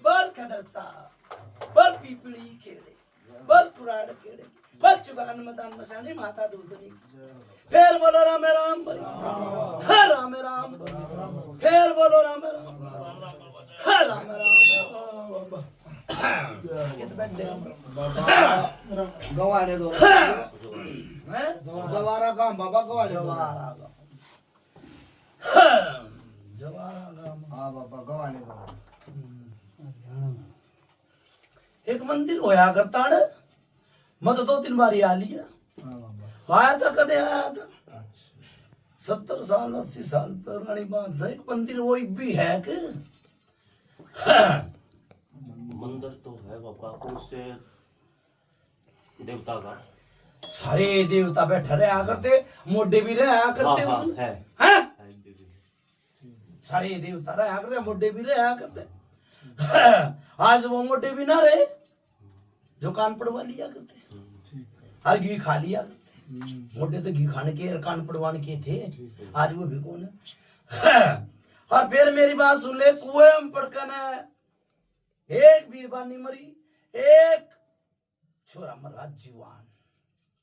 बल खदरसा बल पिपली खेड़े बल पुराण खेड़े बल चुगान मदान मशानी माता दूधनी फिर बोलो राम राम भाई है राम राम फिर बोलो राम राम है राम राम ये तो बैठ गवाने दो हैं जवारा गांव बाबा गवाने दो जवारा गाम हाँ बाबा गवाने दो एक मंदिर होया करता है मैं तो 2-3 बार आ लिया हाँ बाबा आया था कदे आया था अच्छा 70 साल 80 साल पुरानी बात है एक मंदिर वो भी है कि मंदिर तो है बाबा उससे देवता का सारे देवता बैठे रहा करते मोडे भी रहा करते हाँ, उसमें है। हैं? सारे देवता रहा करते मोडे भी रहा करते आज वो मोटे भी ना रहे जो कान पड़वा लिया करते हर घी खा लिया करते मोटे तो घी खाने के और कान पड़वाने के थे आज वो भी कौन है और फिर मेरी बात सुन ले कुएं में पड़कन है एक बीरबानी मरी एक छोरा मरा जीवान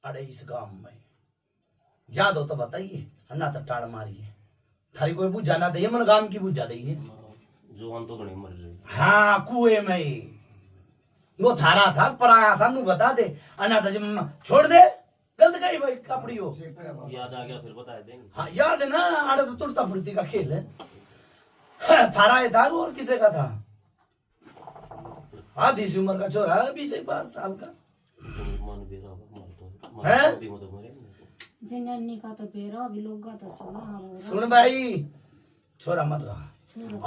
अड़े इस गांव में याद हो तो बताइए अन्ना तो टाड़ मारिए थारी कोई बुझा ना दे मन गांव की बुझा दे जुआन तो घनी मर रही हाँ कुएं में ही वो थारा था पराया था नू बता दे अनाथ जब छोड़ दे गलत गई भाई कपड़ी हो याद आ गया फिर बता देंगे हाँ याद है ना आड़े तो तुड़ता फुड़ती का खेल है थारा है था और किसे का था आधी सी उम्र का छोरा 20-22 साल का मन भी रहा मर हैं? तो मर मरे जननी का तो पेरा भी लोग का तो सुना सुन भाई छोरा मर रहा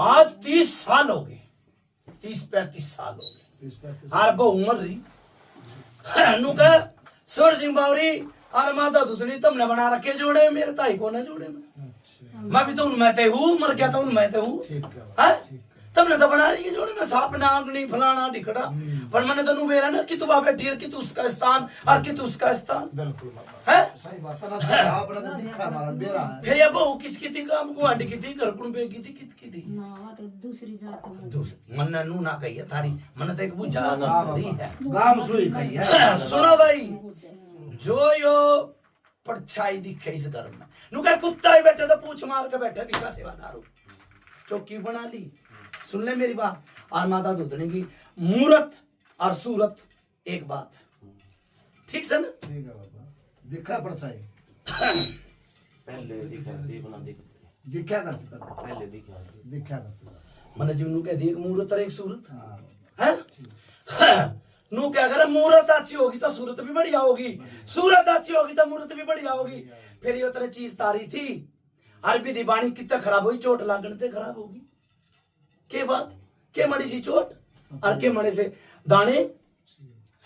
आज 30 साल हो गए 30-35 साल हो गए हार बहु उम्र रही नू कह सुर सिंह बावरी और माता दुतनी तुमने बना रखे जोड़े मेरे ताई को न जोड़े में मैं भी तो उनमें ते हूँ मर गया तो उनमें ते हूँ तुमने तो बना रही जोड़े में सांप नाग नहीं फलाना ढिकड़ा पर मैंने तो नू बेरा ना कि तू बैठी है कि तू उसका स्थान और कि तू उसका स्थान बिल्कुल है सही बात है ना आपने तो दिखा हमारा बेरा है फिर ये बहू किसकी थी काम गुआंडी की थी घर कुंबे की थी कित की थी ना तो दूसरी जात में मन नू ना कही है थारी मन तो एक बुझा दी है गांव सुई गई है सुनो भाई जो यो परछाई दिखे इस घर में नू कह कुत्ता ही बैठा तो पूछ मार के बैठा भी का सेवादार चौकी बना ली सुन ले मेरी बात और माता दूधने की मूरत और सूरत एक बात ठीक से ना ठीक है बाबा दिखा परछाई पहले दिखा बना दिखा करते कर पहले दिखा दिखा करते मन जीव नू कह दी एक मूरत और एक सूरत हाँ है नू क्या करे मूरत अच्छी होगी तो सूरत भी बढ़िया होगी सूरत अच्छी होगी तो मूरत भी बढ़िया होगी फिर ये तरह चीज तारी थी अरबी दी बाणी कितना खराब हुई चोट लागण ते खराब होगी के बात के मड़ी सी चोट और के मड़े से दाने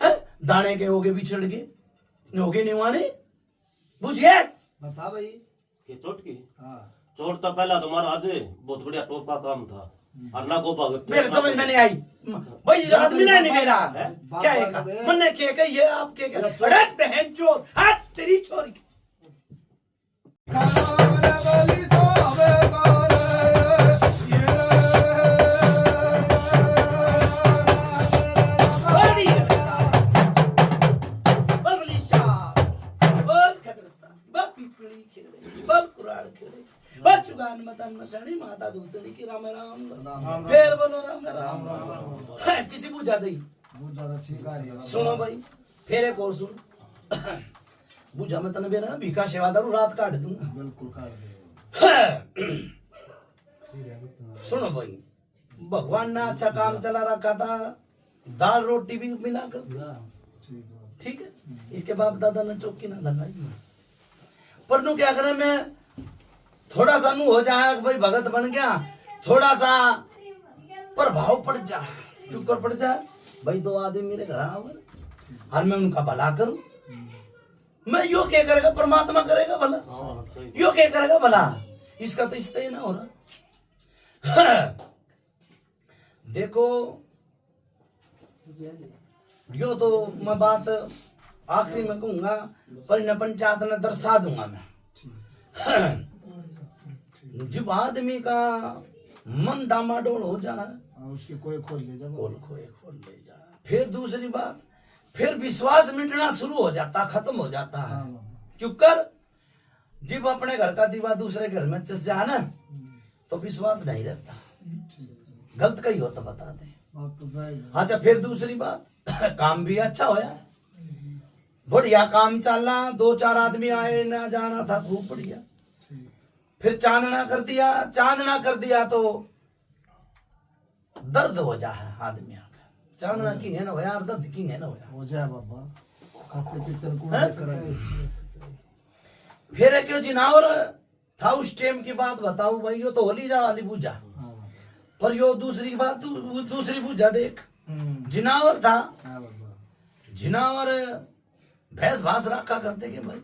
है दाने के होगे बिछड़ गए होगे निवाने बुझिए बता भाई के चोट की हाँ चोट तो पहला तुम्हारा आज बहुत बढ़िया टोप का काम था और ना को भगत मेरे समझ में नहीं आई भाई आदमी नहीं मेरा क्या है मन ने के ये आप के अरे बहन चोर हाथ तेरी चोरी कामना वाली सोवे गोरे ये बचुगान मतन मसणी माता दूतनी की राम राम फिर बोलो राम राम किसी बुझा दी बहुत ज्यादा ठीक आ रही है बाबा। सुनो भाई फिर एक और सुन बुझा मैं तने बेरा भीखा सेवादारू रात काट दूंगा बिल्कुल काट दे। सुनो भाई भगवान ने अच्छा काम चला रखा था दाल रोटी भी मिला कर दिया। ठीक है ठीक है इसके बाप दादा ने चौकी ना लगाई पर नु क्या करे मैं थोड़ा सा नु हो जाए भाई भगत बन गया थोड़ा सा प्रभाव पड़ जा क्यों कर पड़ जा भाई दो आदमी मेरे घर आवे और मैं उनका भला करूं मैं यो क्या करेगा परमात्मा करेगा भला यो क्या करेगा भला इसका तो इससे ही ना हो रहा देखो यो तो मैं बात आखिरी में कहूंगा पर न पंचायत ने दर्शा दूंगा मैं जब आदमी का मन डामाडोल हो जाए उसकी कोई खोल ले जा खोल ले जाए फिर दूसरी बात फिर विश्वास मिटना शुरू हो जाता खत्म हो जाता है क्यों कर जब अपने घर का दीवा दूसरे घर में चस जाए ना तो विश्वास नहीं रहता गलत कहीं हो तो बता दे बात तो जाएगा। अच्छा फिर दूसरी बात काम भी अच्छा होया बढ़िया काम चला 2-4 आदमी आए ना जाना था खूब बढ़िया फिर चांदना कर दिया तो दर्द हो जा है आदमी का चांदना की है ना होया और दर्द की है ना होया हो जाए बाबा खाते पीते को हाँ? फिर है क्यों जिनावर था उस टाइम की बात बताऊं भाई यो तो होली जा वाली पूजा पर यो दूसरी बात दूसरी पूजा देख जिनावर था जिनावर भैंस भास रखा करते के भाई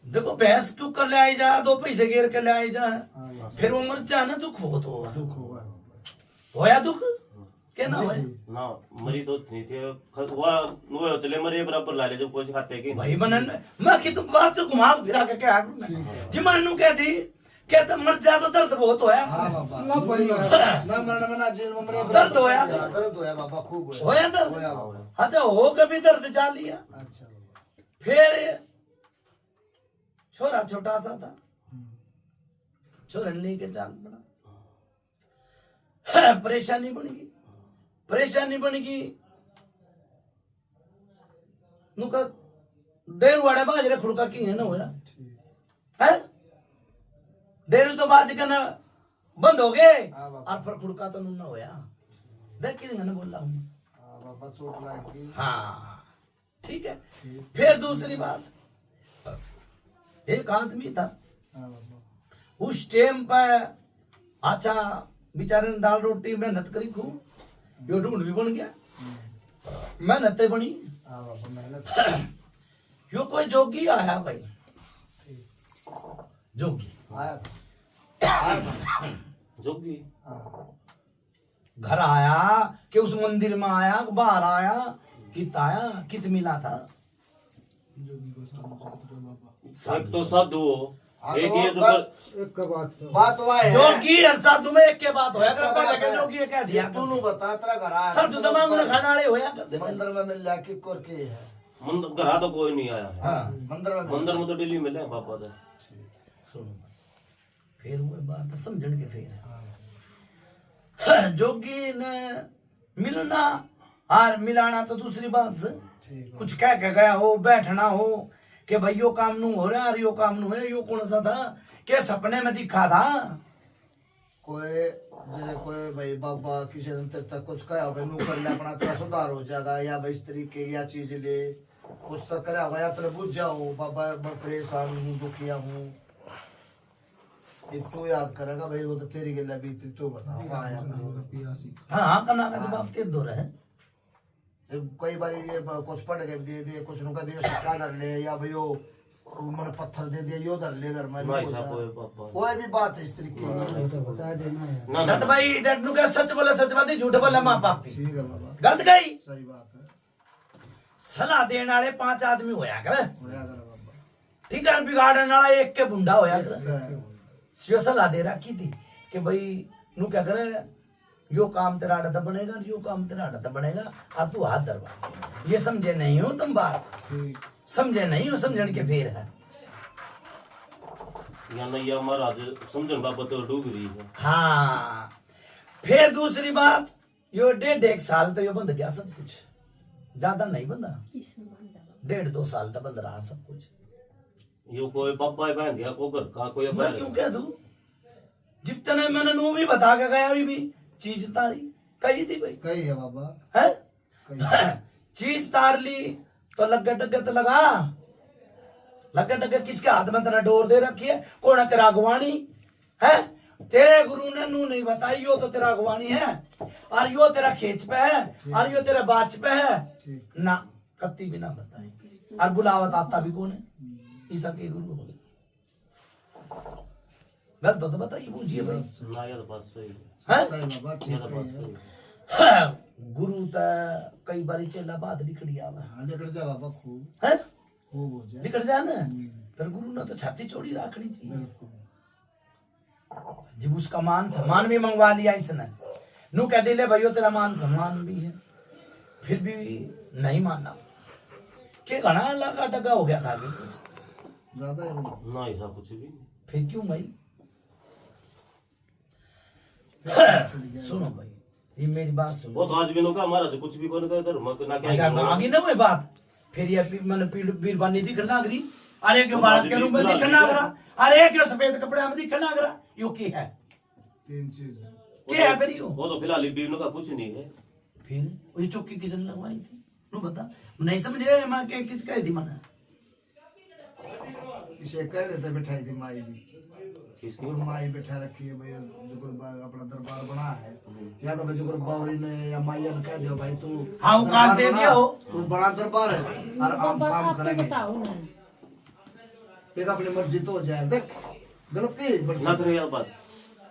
देखो भैंस क्यों कर ले आई जा 2 पैसे घेर के ले आई जा फिर वो मर जा ना दुख हो तो होया दुख क्या ना होया ना मरी तो नहीं थे वो चले मरे बराबर ला ले जब कोई खाते की भाई मनन मैं की तुम बात तो घुमा फिरा के क्या जी मननु कहती कहता मर जा तो दर्द बहुत होया दर्द होया बाबा खूब होया दर्द अच्छा हो कभी दर्द जा लिया अच्छा फिर छोरा छोटा सा था छोरन लेके चाल पड़ा परेशानी बन गई नुका डेरू वाड़े बाजरे खुड़का की है ना होया है डेरू तो बाज के ना बंद हो गए और फिर खुड़का तो ना होया देख के मैंने बोल रहा हूँ बाबा चोट लगी हाँ ठीक है फिर दूसरी बात एक आदमी था उस टाइम पर अच्छा बेचारे ने दाल रोटी मेहनत करी खूब यो ढूंढ भी बन गया मेहनत बनी यो कोई जोगी आया भाई जोगी जोगी घर आया कि उस मंदिर में आया बाहर आया कित मिला था एक तो साधु हो एक ये तो बात हुआ है जोगी और साधु में एक के बात होया कर पहले के जोगी ने कह दिया तूनु बता तेरा घर आ साधु तो मांग में खाने वाले होया करते मंदिर में मिल जा कि कोर के है मंदिर घर तो कोई नहीं आया हां मंदिर में तो डेली मिले पापा तो सुनो फिर वो बात समझन के फिर जोगी ने मिलना और मिलाना तो दूसरी बात से कुछ कह के गया हो बैठना हो कि भाई यो काम नू हो रहा यो काम नू है यो कौन सा था के सपने में दिखा था कोई जैसे कोई भाई बाबा किसी ने तेरे तक कुछ कहा भाई नू कर ले अपना तेरा सुधार हो जाएगा या भाई इस तरीके या चीज ले कुछ तो करा हुआ या तेरे बुझ जाओ बाबा मैं परेशान हूँ दुखिया हूँ तू याद करेगा भाई वो तो तेरी गला बीती तू बता हाँ करना का जवाब तेरे दो रहे कई बार ये कुछ पढ़ के दे दे कुछ नुका दे सिक्का धर ले या भाई वो मैंने पत्थर दे दिया यो धर ले घर में कोई भी बात है इस तरीके की डट भाई डट नु क्या सच बोले झूठ बोले माँ बाप ठीक है बाबा गलत गई सही बात है सलाह देने वाले 5 आदमी होया कर होया कर बाबा ठीक है बिगाड़ने वाला एक के बुंडा होया कर यो सलाह दे रखी थी कि भाई नु क्या करे यो काम तेरा अड्डा बनेगा यो काम तेरा अड्डा बनेगा और तू हाथ दरवा ये समझे नहीं हो तुम बात समझे नहीं हो समझण के फेर है। या नहीं या महाराज समझन बाबत तो डूब रही है। हाँ फिर दूसरी बात, यो 1.5 साल तो यो बंद गया सब कुछ, ज्यादा नहीं बंदा, 1.5-2 साल तक बंद रहा सब कुछ। यो कोई पापा बहन दिया को घर का कोई मैं क्यों कह दूं, जितने मैंने नो भी बता के गया भी चीज तारी कही थी भाई, कही है बाबा, है कही। चीज तार ली तो लगे डगे तो लगा, लगे डगे किसके हाथ में तेरा डोर दे रखी है, कौन है तेरा अगवानी है, तेरे गुरु ने नू नहीं बताई यो तो तेरा अगवानी है, और यो तेरा खेच पे है, और यो तेरे बाच पे है ना, कत्ती भी ना बताई, और बुलावत आता भी कौन है, ईसा के गुरु हो गए। गलत हो तो बताइए बूझिए भाई, ना या तो बात सही है। सही बाबा, ठीक या तो बात है। सही है। गुरु ता कई बारी चेला बाद निकल आवा हाँ निकल जा बाबा, खूब है, खूब हो जाए। निकल जा ना, फिर गुरु ने तो छाती चौड़ी रखनी चाहिए। बिल्कुल। जब उसका मान सम्मान भी मंगवा लिया इसने, नू कह दिले भाइयों तेरा मान सम्मान भी है, फिर भी नहीं मानना, के घना लगा डगा हो गया था आगे कुछ, ज्यादा है वो। ना ऐसा कुछ भी नहीं। फिर क्यों भाई। सुनो भाई, ये मेरी बात सुनो, वो तो आज भी का महाराज कुछ भी कौन कर ना अच्छा क्या आगे ना वही बात, फिर ये मैंने बीरबानी दिखना अगरी, अरे क्यों बालक के रूप में दिखना अगरा, अरे क्यों सफेद कपड़े में दिखना अगरा, यो की है, 3 चीज है। क्या है फिर यो, वो तो फिलहाल बीवी का कुछ नहीं है। फिर वही चौकी किसने लगवाई थी, तू बता, नहीं समझे मैं क्या कित कह दी मैंने, इसे कह लेते बैठाई थी माई भी, किसकी और माई बैठा रखी है भाई, जो अपना दरबार बना है, या तो भाई जो बावरी ने या माइया ने कह दिया भाई तू हाँ उकास दे दिया हो, तू बड़ा दरबार है और हम काम करेंगे, बताओ ना, एक अपनी मर्जी तो हो जाए। देख गलत की बड़ी ना करे यार बात,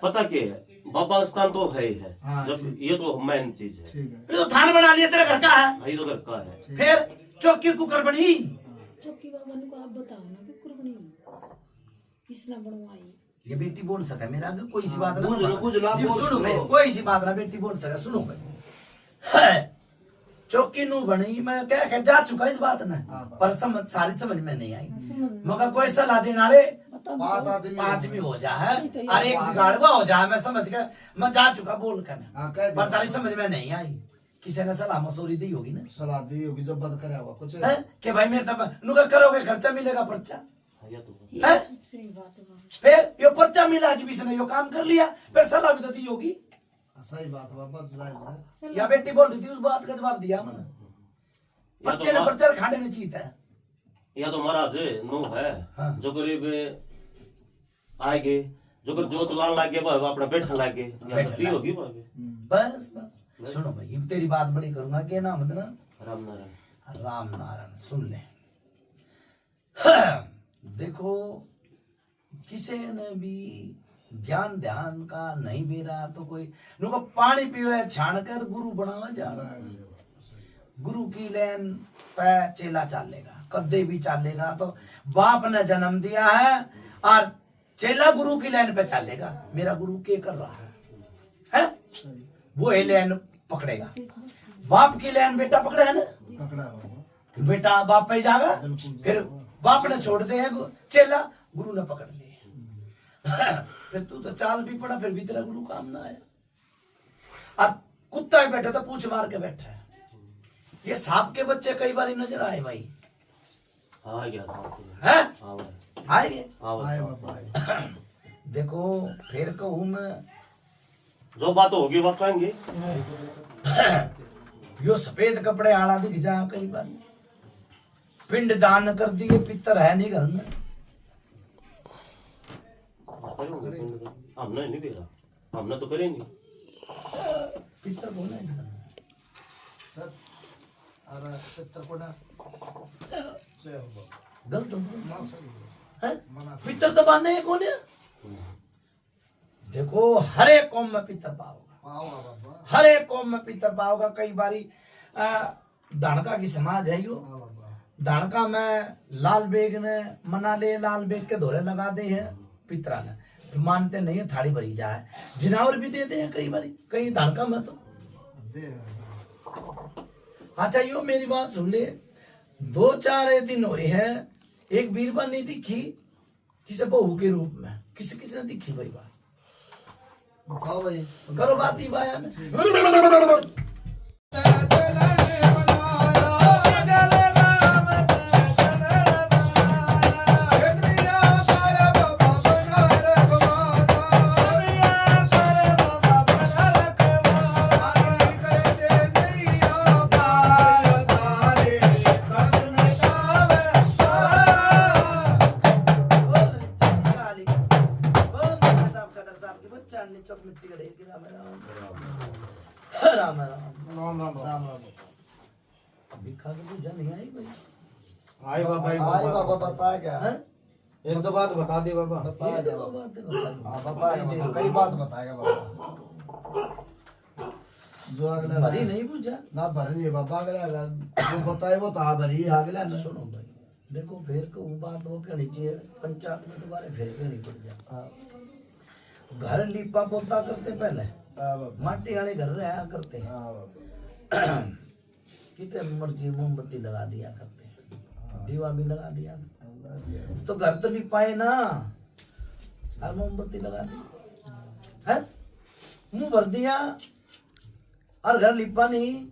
पता क्या है बाबा स्थान तो है ही है। हाँ, जब ये तो मेन चीज है। ठीक है। ये तो थान बना लिया तेरे घर का है, ये तो घर का है। फिर चौकी कुकर बनी, चौकी बाबा को आप बताओ ना कि कुर्बानी किसने बनवाई। ये बेटी बोल सका मेरा आगे कोई सी बात ना, बुझ लो, बुझ लो, आप जी, बोल सुनो सुनो। भाई, कोई सी बात ना बेटी बोल सका, सुनो भाई, चौकी नू बनी, मैं क्या जा चुका इस बात ने, पर समझ सारी समझ में नहीं आई, मगर कोई सलाह देने वाले 5 आदमी 5 भी हो जाए, अरे एक बिगाड़वा हो जाए, मैं समझ गया, मैं जा चुका बोल कर, हाँ, कह दे। पर तारी समझ में नहीं आई, किसी ने सलाह मसूरी दी होगी ना, सलाह दी होगी जब बद करे हुआ कुछ है कि भाई मेरे तब नुका करोगे खर्चा मिलेगा पर्चा, या तो है सही बात है बाबा। फिर यो पर्चा मिला आज भी इसने यो काम कर लिया, फिर सलाह भी तो दी होगी, सही बात है बाबा, जायज है। या बेटी बोल रही थी उस बात का जवाब दिया मैंने, पर्चे ने पर्चा खाने ने जीता है, या तो महाराज नो है। हाँ। जो गरीब आएगे जो कर जो तो लान लागे वह अपना बैठन लागे या तो फ्री होगी वो आगे। बस बस सुनो भाई, अब तेरी बात बड़ी करूंगा, क्या नाम है तेरा, राम नारायण। राम नारायण, सुन ले, देखो किसी ने भी ज्ञान ध्यान का नहीं बेरा तो कोई नुको पानी पीवे छान कर गुरु बनावा जा, गुरु की लेन पे चेला चालेगा, कद्दे भी चालेगा, तो बाप ने जन्म दिया है और चेला गुरु की लाइन पे चलेगा, मेरा गुरु क्या कर रहा है वो ये लाइन पकड़ेगा, बाप की लाइन बेटा पकड़े है ना, पकड़ा है बाबा। कि बेटा बाप पे जाएगा, फिर बाप ने छोड़ दे चेला, गुरु ने पकड़ लिए, फिर तू तो चाल भी पड़ा, फिर भी तेरा गुरु काम ना आया, अब कुत्ता ही बैठा था पूछ मार के बैठा है, ये सांप के बच्चे कई बार नजर आए भाई, हाँ गया हैं हाँ आए, आए बाबा आए। देखो फिर कहूं मैं, जो बात होगी वो कहेंगे। यो सफेद कपड़े आला दिख जा कई बार, पिंड दान कर दिए, पितर है नहीं घर में, हमने नहीं दे रहा, हमने तो करे नहीं। पितर बोला इस घर में, सर अरे पितर को ना जय हो बाबा। गलत हो ना सही है। है, पितर तो बांधने कौन है, देखो हर एक कौम में पितर पाओगा, पाओ बाबा। हर एक कौम में पितर पाओगा, कई बारी दानका की समाज है यो, हाँ बाबा। दानका में लाल बेग ने मना ले, लाल बेग के धोरे लगा दे हैं पितरा ने, मानते नहीं है, थाली भरी जाए, जिनावर भी देते हैं कई बारी, कई दानका में तो। दे अच्छा यो मेरी बात सुन ले, 2-4 दिन हो रहे हैं, एक बीरबल नहीं दिखी किसी बहू के रूप में, किसी किसी ने दिखी भाई बात बताओ भाई। करो बात ही बाया में। राम राम राम राम। भिखा के पूजा नहीं आई भाई। आई बाबा बता क्या है? एक दो बात बता दे बाबा। बताया ये क्या तो बाबा? बात है हाँ बताएगा, कई बात बताएगा बाबा। जो अगला भरी नहीं पूजा। ना भरी है बाबा, अगला जो बताए वो तो भरी है अगला ना। सुनो भाई, देखो फिर को बात वो कहनी चाहिए, पंचायत में दोबारा फिर कहनी पड़ जाए। हाँ, घर लीपा पोता करते पहले, हाँ बाबा। माटी वाले घर रहा करते, हाँ बाबा। कितने मर्जी मोमबत्ती लगा दिया करते, दीवा भी लगा दिया, तो घर तो लिपाए ना, और मोमबत्ती लगा दी है, मुंह भर दिया और घर लिपा नहीं।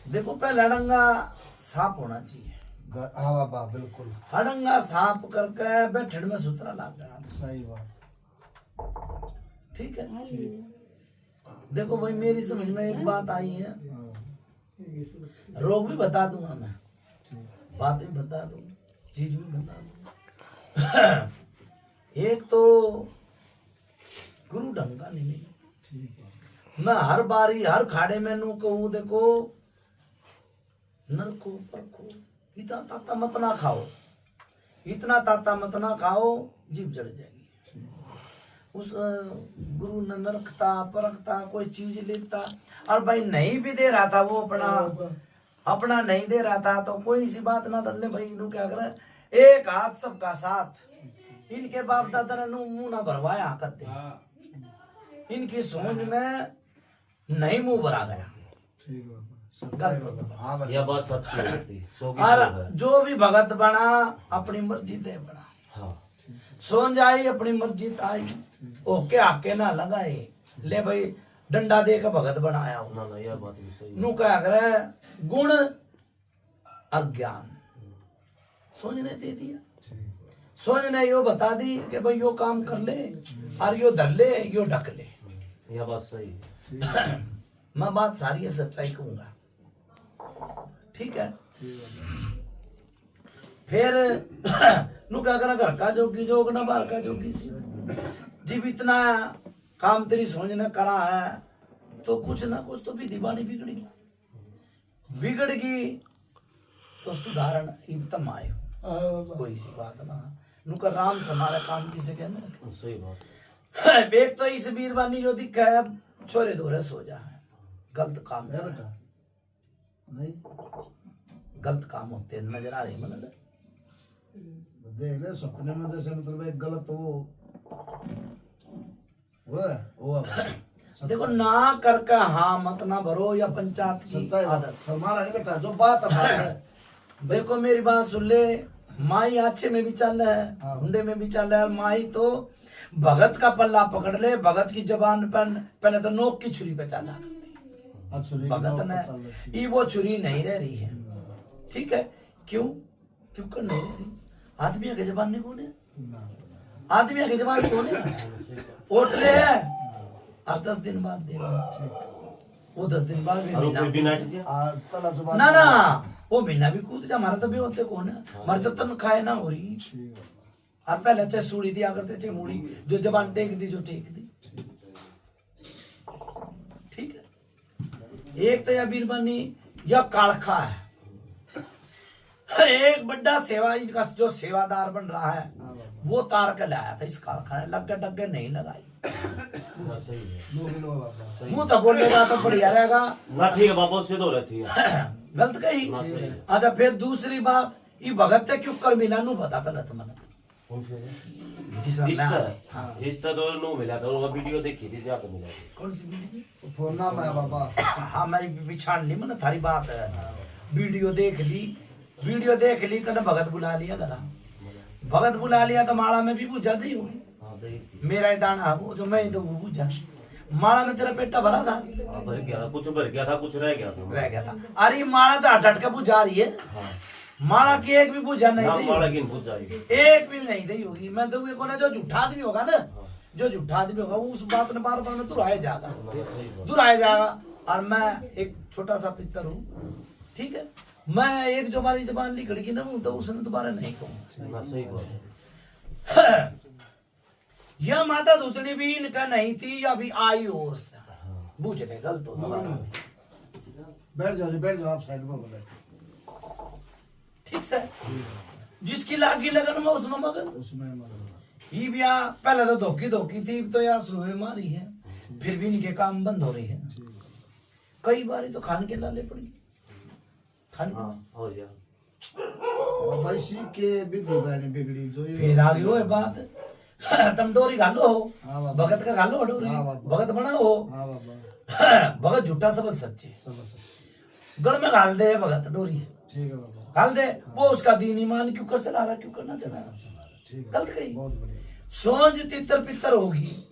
देखो पहले अड़ंगा साफ होना चाहिए, हाँ बाबा बिल्कुल अड़ंगा साफ करके बैठड़ में सुतरा ला गया। सही बात। ठीक है। देखो भाई मेरी समझ में एक बात आई है, रोग भी बता दूंगा मैं, बात भी बता दूंगा, चीज भी बता दूंगा। एक तो गुरु ढंग का नहीं मिला। मैं हर बारी हर खाड़े में नू कहूँ देखो नरको परखो, इतना ताता मत ना खाओ, इतना ताता मत ना खाओ, जीभ जड़ जाएगी। उस गुरु ने नरकता परखता कोई चीज लेता, और भाई नहीं भी दे रहा था वो अपना नहीं दे रहा था, तो कोई सी बात ना धरने भाई इन्हों क्या करे, एक हाथ सबका साथ। इनके बाप दादा ने मुंह ना भरवाया करते, इनकी सोच में नहीं मुंह भरा गया। हाँ भाई। यह बात सच्ची होती और जो भी भगत बना अपनी मर्जी दे बना, हाँ सो जाई अपनी मर्जी ताई, ओके आके ना लगाए ले भाई डंडा दे के भगत बनाया हो। ना यह बात भी सही नू क्या करे गुण अज्ञान सोचने दे दिया, सोचने यो बता दी कि भाई यो काम कर ले और यो धर ले यो ढक ले। यह बात सही है। मैं बात सारी सच्चाई कहूंगा, ठीक है। फिर नू क्या करा घर का जोगी जोग ना बाहर का जोगी सी, जब इतना काम तेरी सोच ने करा है तो कुछ ना कुछ तो विधि बानी बिगड़ेगी, बिगड़गी तो सुधारण इतम आयो, कोई सी बात ना। नुका राम समारा काम किसे कहने। सही बात। एक तो इस बीरबानी जो दिखा है छोरे दोरे सो जा है, गलत काम है है बेटा नहीं गलत काम होते हैं, नजर आ रहे हैं मतलब देख ले सपने में जैसे मतलब एक गलत वो देखो ना करके हाँ मत ना भरो, या पंचायत की सच्चाई बात आदत। सलमान है बेटा जो बात है। देखो मेरी बात सुन ले, माई अच्छे में भी चल रहा है, हुंडे में भी चल रहा है, माई तो भगत का पल्ला पकड़ ले, भगत की जबान पर पहले तो नोक की छुरी पे चला, भगत ने ये वो छुरी नहीं रह रही है, ठीक है। क्यों क्यों कर नहीं रह रही, आदमी के जबान नहीं बोले, आदमी के जबान बोले ओट ले है और 10 दिन बाद देगा, वो 10 दिन बाद भी महीना ना ना वो महीना भी कूद जा, हमारा तो भी होते कौन है, हमारे तो तनख्वाह ना हो रही। और पहले चाहे सूड़ी दिया करते चाहे मूड़ी, जो जबान टेक दी जो टेक दी, ठीक है। एक तो यह बीरबानी या कालखा है, एक बड़ा सेवा इनका जो सेवादार बन रहा है वो तार के लाया था इस कारखाने, लगे डगे नहीं लगाई। मुंह तो बोलेगा तो बढ़िया रहेगा ना, ठीक है बाबा से तो रहती है। गलत कही। अच्छा फिर दूसरी बात, ये भगत क्यों कर मिला नू बता पहले तो मैंने इस्ता तो नो मिला था, वो वीडियो देखी थी जाकर मिला थी। कौन सी वीडियो? फोन ना मैं बाबा हाँ मैं भी छान ली, मैंने थारी बात है, वीडियो देख ली वीडियो देख ली तो ना भगत बुला लिया घर, भगत बुला लिया तो माला में भी पूछा दी होगी हाँ दही मेरा ही दाना वो जो मैं तो वो पूछा माला में तेरा पेटा भरा था, हाँ भर गया था, कुछ भर गया था, कुछ रह गया था। रह गया था। अरे माला तो हट हट के बुझा रही है, हाँ माला की एक भी बुझा नहीं ना दी माला होगी। की पूछ जाएगी। एक भी नहीं दी होगी। मैं तो ये कोना जो झूठा आदमी होगा ना, जो झूठा आदमी होगा उस बात ने बार बार में दुराया जाएगा, दुराया जाएगा। और मैं एक छोटा सा पितर हूँ, ठीक है, मैं एक जो हमारी जबान लिखड़ की ना तो उसने दोबारा नहीं कहूँगा। ना सही बात है। यह माता दूतनी भी इनका नहीं थी, या भी आई और से बूझ गए, गलत हो बैठ जाओ जी, बैठ जाओ, आप साइड में बैठो। ठीक से। जिसकी लागी लगन में उसमें मगन। उसमें मगर ये भी पहले तो धोखी धोखी थी, तो यार सुबह मारी है, फिर भी इनके काम बंद हो रही है। कई बार तो खान के लाले पड़ गई, खान हाँ हो गया। बाबा इसी के विधि बहनी बिगड़ी जो ये फिर आगे वो है बात। तुम डोरी घालो हो, हाँ बाबा। भगत का घालो डोरी, हाँ बाबा। भगत बना हो। हाँ बाबा, भगत झूठा सबद सच्चे, समझ गढ़ में घाल दे भगत डोरी, ठीक है बाबा, घाल दे। वो उसका दीन ईमान क्यों कर चला रहा, क्यों करना चला रहा, ठीक है, गलत कही। बहुत बढ़िया। सोच तितर पितर होगी,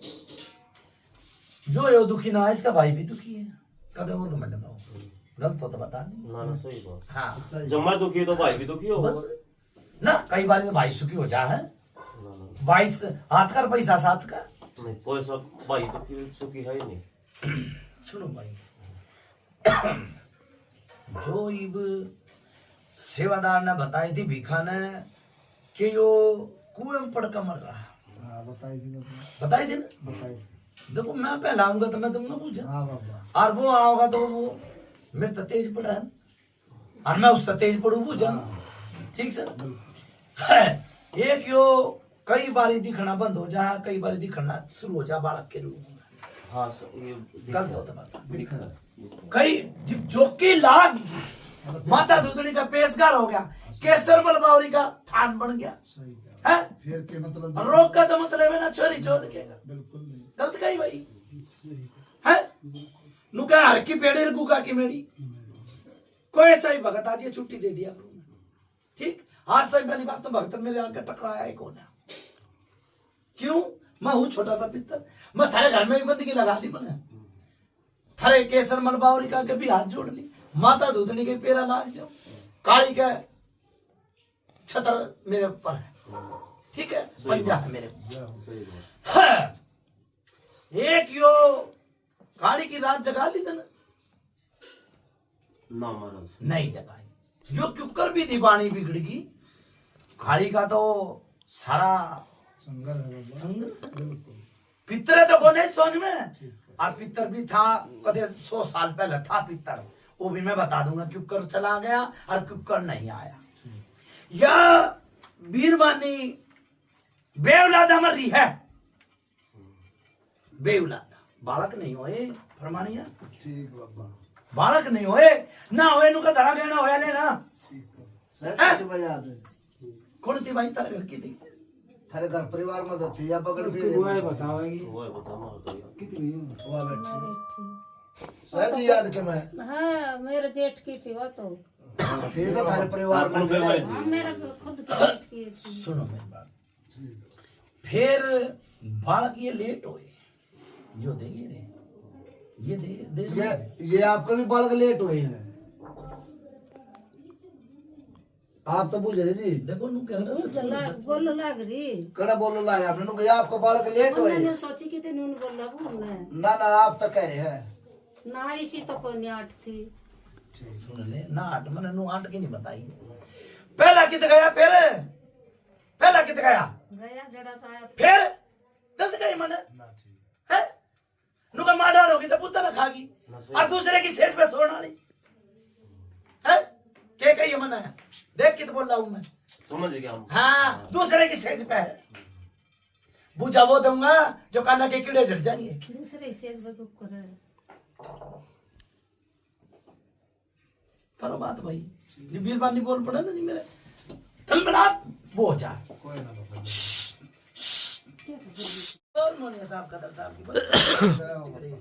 जो यो दुखी ना है इसका भाई भी दुखी है, कदे और घमंड ना हो। गलत हो तो बता नहीं। ना ना सही बात। हाँ सच्चाई। जब मैं दुखी तो भाई भी दुखी होगा। बस ना, कई बार तो भाई सुखी हो जा है, ना ना 22 हाथ का पैसा साथ का। नहीं, पैसा भाई दुखी सुखी है ही नहीं। सुनो भाई, जो इब सेवादार ने बताई थी भीखा ने कि यो कुएं में पड़कर मर रहा, हाँ बताई थी, मतलब बताई थी ना। बताई थी। देखो मैं पहला आऊंगा तो मैं तुमने पूछा, हाँ बाबा, और वो आओगा तो वो मेरे तो तेज पड़ा है, और मैं उसका तेज पड़ू पूछा। ठीक सर। एक यो कई बारी दिखना बंद हो जा, कई बारी दिखना शुरू हो जा बालक के रूप में। हाँ ये गलत होता बात। दिखा कई जो की लाग माता दूतनी का पेशगार हो गया, केसर बलबावरी का थान बन गया सही कहा। है। फिर के मतलब रोग का तो मतलब है ना चोरी चोद के, बिल्कुल नहीं, गलत कही भाई है। नुका हर की पेड़ी गुगा की मेड़ी, कोई ऐसा ही भगत आज ये छुट्टी दे दिया। ठीक, आज तक पहली बात तो भगत मेरे आके टकराया है कौन है, क्यों? मैं हूं छोटा सा पित्तर, मैं थारे घर में भी बंदगी लगा ली, मैंने थारे केसर मलबावरी का के भी हाथ जोड़ ली, माता दूधनी के पेरा लाग जाओ, काली का छतर मेरे ऊपर है, ठीक है, पंजा है मेरे ऊपर। एक यो काली की रात जगा ली था ना महाराज नहीं जगाई, जो क्यों कर भी दीवानी बिगड़ गई। काली का तो सारा संगर है बाबा, संग बिल्कुल। पितर तो को नहीं समझ में, और पितर भी था कदे 100 साल पहले था पितर, वो भी मैं बता दूंगा क्यों कर चला गया और क्यों कर नहीं आया। या वीरवानी बेउलादा मर रही है, बेउलादा बालक नहीं होए फरमानिया, ठीक बाबा, बालक नहीं होए ना होए नु का धरा गया ना होया लेना। सर की वजह है कौन थी भाई तारे घर की थी? थारे घर परिवार में तो थी या पकड़ भी वो है बताओगी वो है बता महाराज। कितनी हुआ बैठी सर जी याद के मैं हाँ मेरे जेठ की थी वो तो, थे तो थारे परिवार में आपको मैं हाँ मेरा खुद की जेठ की थी। सुनो मेरी बात, फिर बालक ये लेट हुए, जो देंगे रे ये दे ये आपका भी बालक लेट हुए हैं, आप तो बुझ रहे जी, देखो नु कह रहा बोल लाग रही, कड़ा बोलो ला रहे आपने नु कहा आपका बालक लेट हुए, मैंने सोची कि तेने उन बोला बोलना ना ना आप तो कह रहे हैं, ना इसी तो कोई आठ थी। सुन ले ना आठ मैंने नु आठ की नहीं बताई। पहला कित गया, फिर पहला कित गया, गया जड़ा तो आया फिर गलत गई मैंने है। नु का मां डाल होगी तो पुत्र न खागी, और दूसरे की सेज पे सोना नहीं है। के कही मैंने देख कित बोल रहा हूं मैं, समझ गया हम। हाँ दूसरे की सेज पे है, बुझा वो दूंगा जो काना के कीड़े झड़ जाएंगे। दूसरे से एक बगुक करे करो बात भाई, ये बीरबानी बोल पड़ा ना जी मेरे थलमनात वो हो जाए। कोई ना बाबा, और मोनिया साहब कदर साहब की बात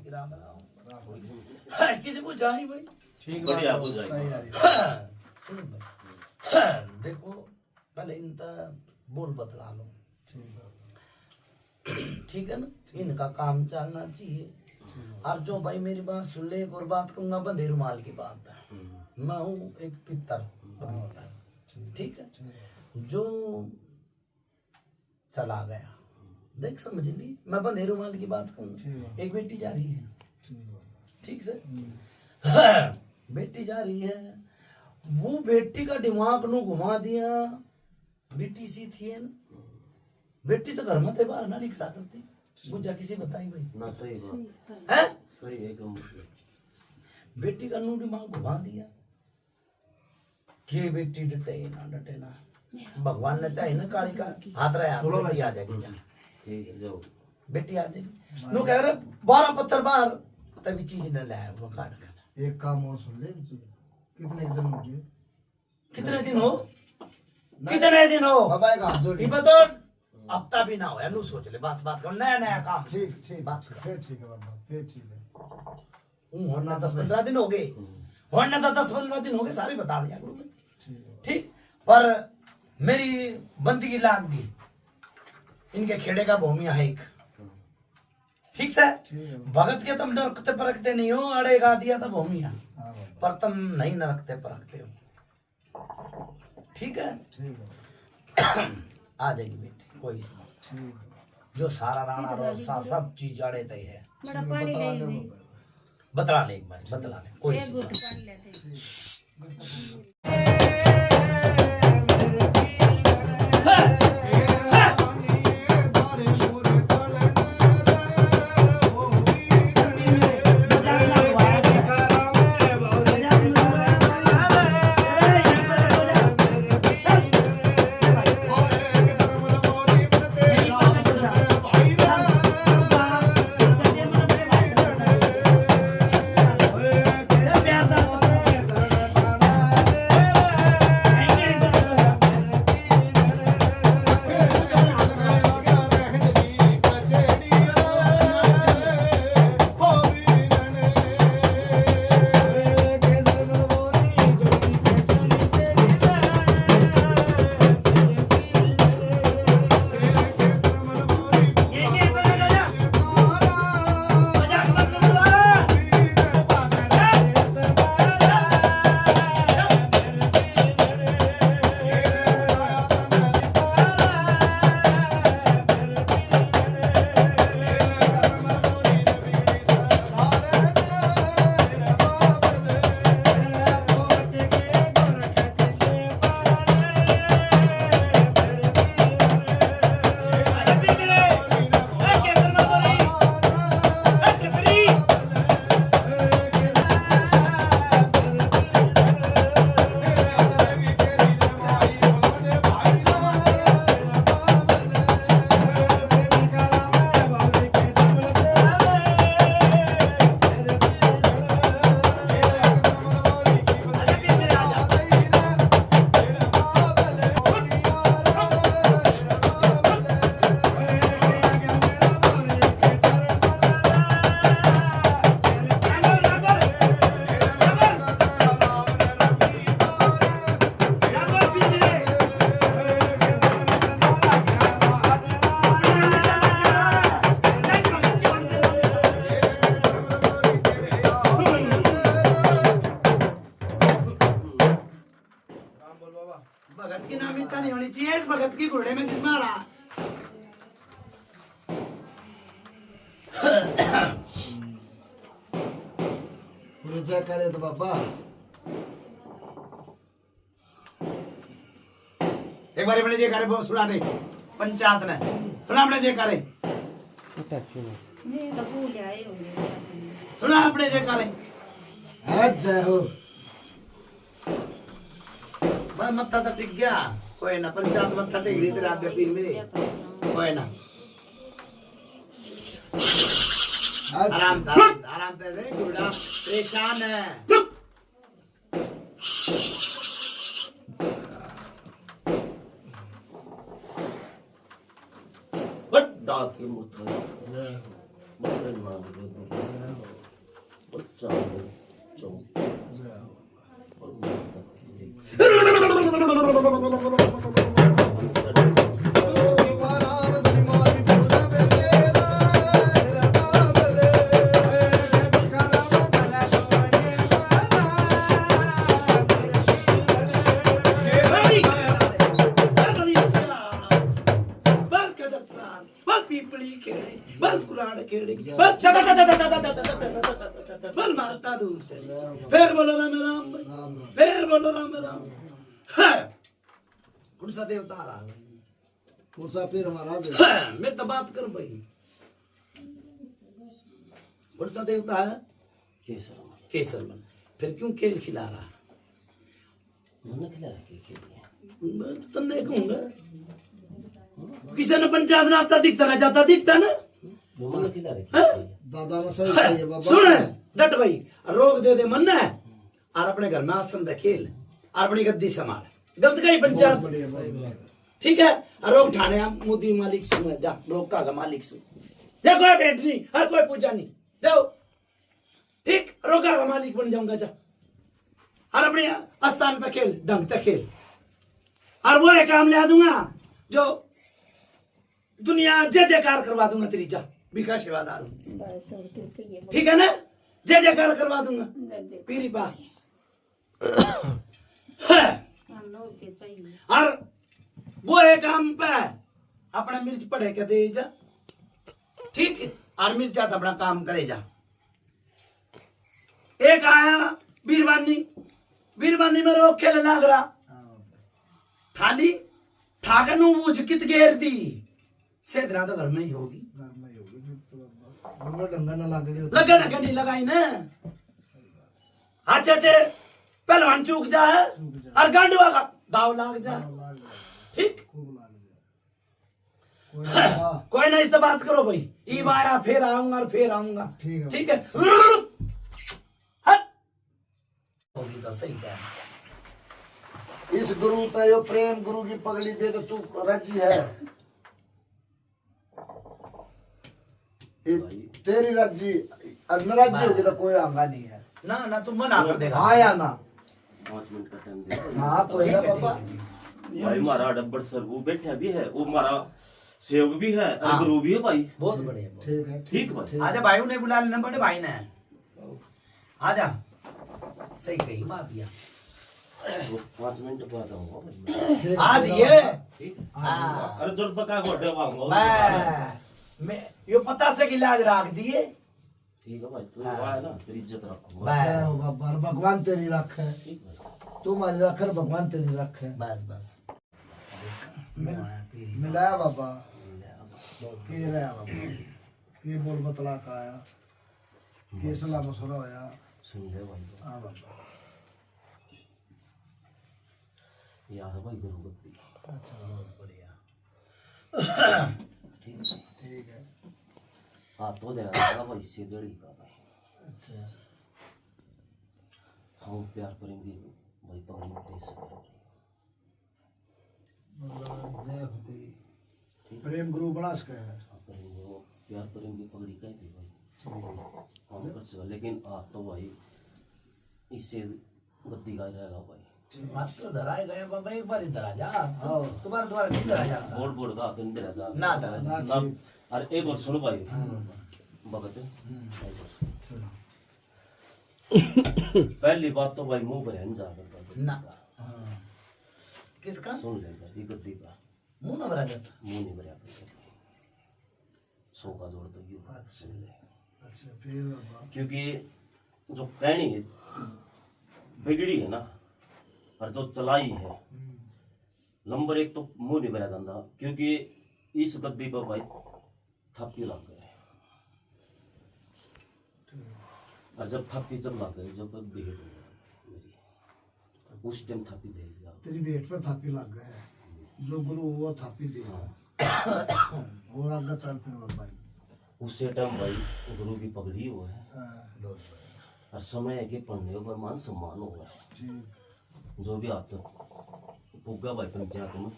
राम राम किसी को जाए भाई ठीक बढ़िया हो जाएगा। सही आ रही है। सुनो भाई, देखो पहले इनका बोल बतला लो, ठीक है ना, इनका काम चलना चाहिए। और जो भाई मेरी बात सुन ले, एक और बात कहूंगा, बंधे रुमाल की बात है। मैं हूँ एक पितर, ठीक है, जो चला गया, देख समझ ली, मैं बंधे रुमाल की बात कहूँ। एक बेटी जा रही है, ठीक से, बेटी जा रही है, वो बेटी का दिमाग नु घुमा दिया, बेटी सी थी है ना, बेटी तो घर में थे, बाहर ना निकला करती, मुझे किसी बताई भाई ना सही बात है, सही एकदम। बेटी का नु दिमाग घुमा दिया कि बेटी डटे ना, भगवान ने चाहे ना काली का हाथ रहा, बेटी आ जाएगी, ठीक है जाओ, बेटी आ जाएगी। नो कह रहे 12 पत्थर बाहर, तभी चीज न लाया वो काट कर। एक काम और सुन ले, कितने दिन हो गए? कितने दिन हो, कितने दिन हो बाबा एक हाथ जोड़ी। तो हफ्ता भी ना हो, नू सोच ले, बस बात करो, नया नया काम, ठीक बात फिर ठीक है बाबा, फिर ठीक है। वरना 10-15 दिन हो गए, वरना तो 10-15 दिन हो गए, सारे बता दिया गुरु ने, ठीक। पर मेरी बंदगी लाग गई, इनके खेड़े का भूमिया है एक, ठीक से, भगत के तुम नरकते परखते नहीं हो, अड़ेगा दिया था भूमिया, पर तुम नहीं नरकते परखते हो, ठीक है। आ जाएगी बेटी, कोई सी जो सारा राणा रोसा सब चीज अड़े तय है, बड़ा पानी ले ले, बतला ले एक बार, बतला ले, कोई एक सी घुट पानी लेते। भगत की नामिकता नहीं होनी चाहिए इस भगत की घोड़े में, किसमें आ रहा? परिचय करे तो बाबा, एक बार अपने जे करे वो सुना दे, पंचायत ने सुना अपने जे करे, नहीं तो भूल आए होंगे, सुना अपने जे करे, जय हो। बस मत्था तो टिक गया, कोई ना, पंचायत मत्था टेक रही तेरे आगे पीर मेरे, कोई ना, आराम था, आराम था रे घोड़ा परेशान है। बट डाक के मुद्दे मुद्दे मांग दे बच्चा चौ और बल कुराड़ खेड़ की बल बल माता दूर चली फिर बोलो राम राम फिर बोलो राम राम कौन सा देवता आ रहा है कौन सा पीर महाराज मैं तो बात कर भाई कौन सा देवता है केसर केसर मन फिर क्यों खेल खिला रहा मैंने खिला रखी मैं तो तुमने कहूंगा किसी ने पंचायत में आता दिखता ना जाता दिखता ना मैंने खिला रखी दादा ने सही कही है बाबा सुन डट भाई रोक दे मन है और अपने घर में आसन पे खेल और अपनी गद्दी संभाल गलत कही पंचायत बढ़िया बढ़िया ठीक है और रोक ठाणे मोदी मालिक सुन जा रोक का मालिक सुन जा कोई भेंट नहीं हर कोई पूजा नहीं जाओ ठीक रोका का मालिक बन जाऊंगा जा और अपने स्थान पे खेल ढंग से खेल और वो एक काम ले दूंगा जो दुनिया जय जयकार करवा दूंगा तेरी जा बिका सेवादार हूं ठीक है ना जय जयकार करवा दूंगा पीरी पास और वो एक काम पे अपना मिर्च पढ़े के दे जा ठीक है और मिर्चा तो अपना काम करे जा एक आया बीरबानी में रोक खेल लाग रहा थाली ठाकन वो कित घेर दी सेदरा तो घर में ही होगी ढंगा ना लगा नहीं लगाई ना अच्छा पहलवान चूक जा और गांडवा का दाव लाग जा ठीक कोई ना इस तो बात करो भाई ईब आया फिर आऊंगा और फिर आऊंगा ठीक है होगी तो सही है इस गुरु तयो प्रेम गुरु की पगड़ी दे तो तू राजी है तेरी राजी और मैं राजी होगी तो कोई आंगा नहीं है ना तुम मना कर देगा हाँ या ना 5 मिनट का टाइम दे हाँ कोई ना पापा भाई हमारा डब्बर सर वो बैठा भी है वो हमारा सेवक भी है और गुरु भी है भाई बहुत बढ़िया ठीक है ठीक भाई आजा भाई ने बुला लेना बड़े भाई ने आजा सही कही बात दिया वो 5 मिनट बाद आऊंगा भाई आज ये ठीक है हाँ। अरे जोर पका गोटे आऊंगा मैं ये पता से इलाज रख दिए ठीक है भाई तू आया ना तेरी इज्जत रखूंगा क्या होगा बार भगवान तेरी रख है ठीक भाई तुम्हारी रख है भगवान तेरी रख है बस मिलाया बाबा के रहा बाबा के बोल बतला का आया के सलाह मशवरा होया सुन ले भाई हाँ बाबा यार भाई गुरु गद्दी अच्छा बहुत बढ़िया ठीक है हाथ तो दे रहा भाई इससे गड़ी का भाई अच्छा हम प्यार करेंगे भाई पगड़ी दे सकते जय होती प्रेम गुरु बड़ा सके है करेंगे वो प्यार करेंगे पगड़ी कह दी भाई हम कर सकते लेकिन आप तो भाई इससे गद्दी का ही रहेगा भाई मात्र धराए गए बाबा एक बार इधर आ जा दोबारा नहीं धरा जाता बोल बोल का अंदर जा ना धरा ना अरे एक बार सुनो भाई भगत सुनो पहली बात तो भाई मुंह पर है जा ना किसका सुन ले ये गद्दी का मुंह ना भरा जाता मुंह नहीं भरा 100 का जोड़ तो ये सुन ले अच्छा फिर बाबा क्योंकि जो कहनी है बिगड़ी है ना और जो चलाई है नंबर 1 तो मुंह नहीं भरा जाता क्योंकि इस गद्दी पर भाई थप्पी लग गए और जब थप्पी जब लग गई जब भेड़ हो गई मेरी उस टाइम थप्पी दे दिया तेरी बेट पर थापी लग गए जो गुरु वो थापी देगा और आगे चल फिर भाई उसी टाइम भाई गुरु की पगड़ी हुआ है हाँ, और समय है कि पढ़ने पर मान सम्मान हुआ है ठीक जो भी आते पुग्गा भाई पंचायत में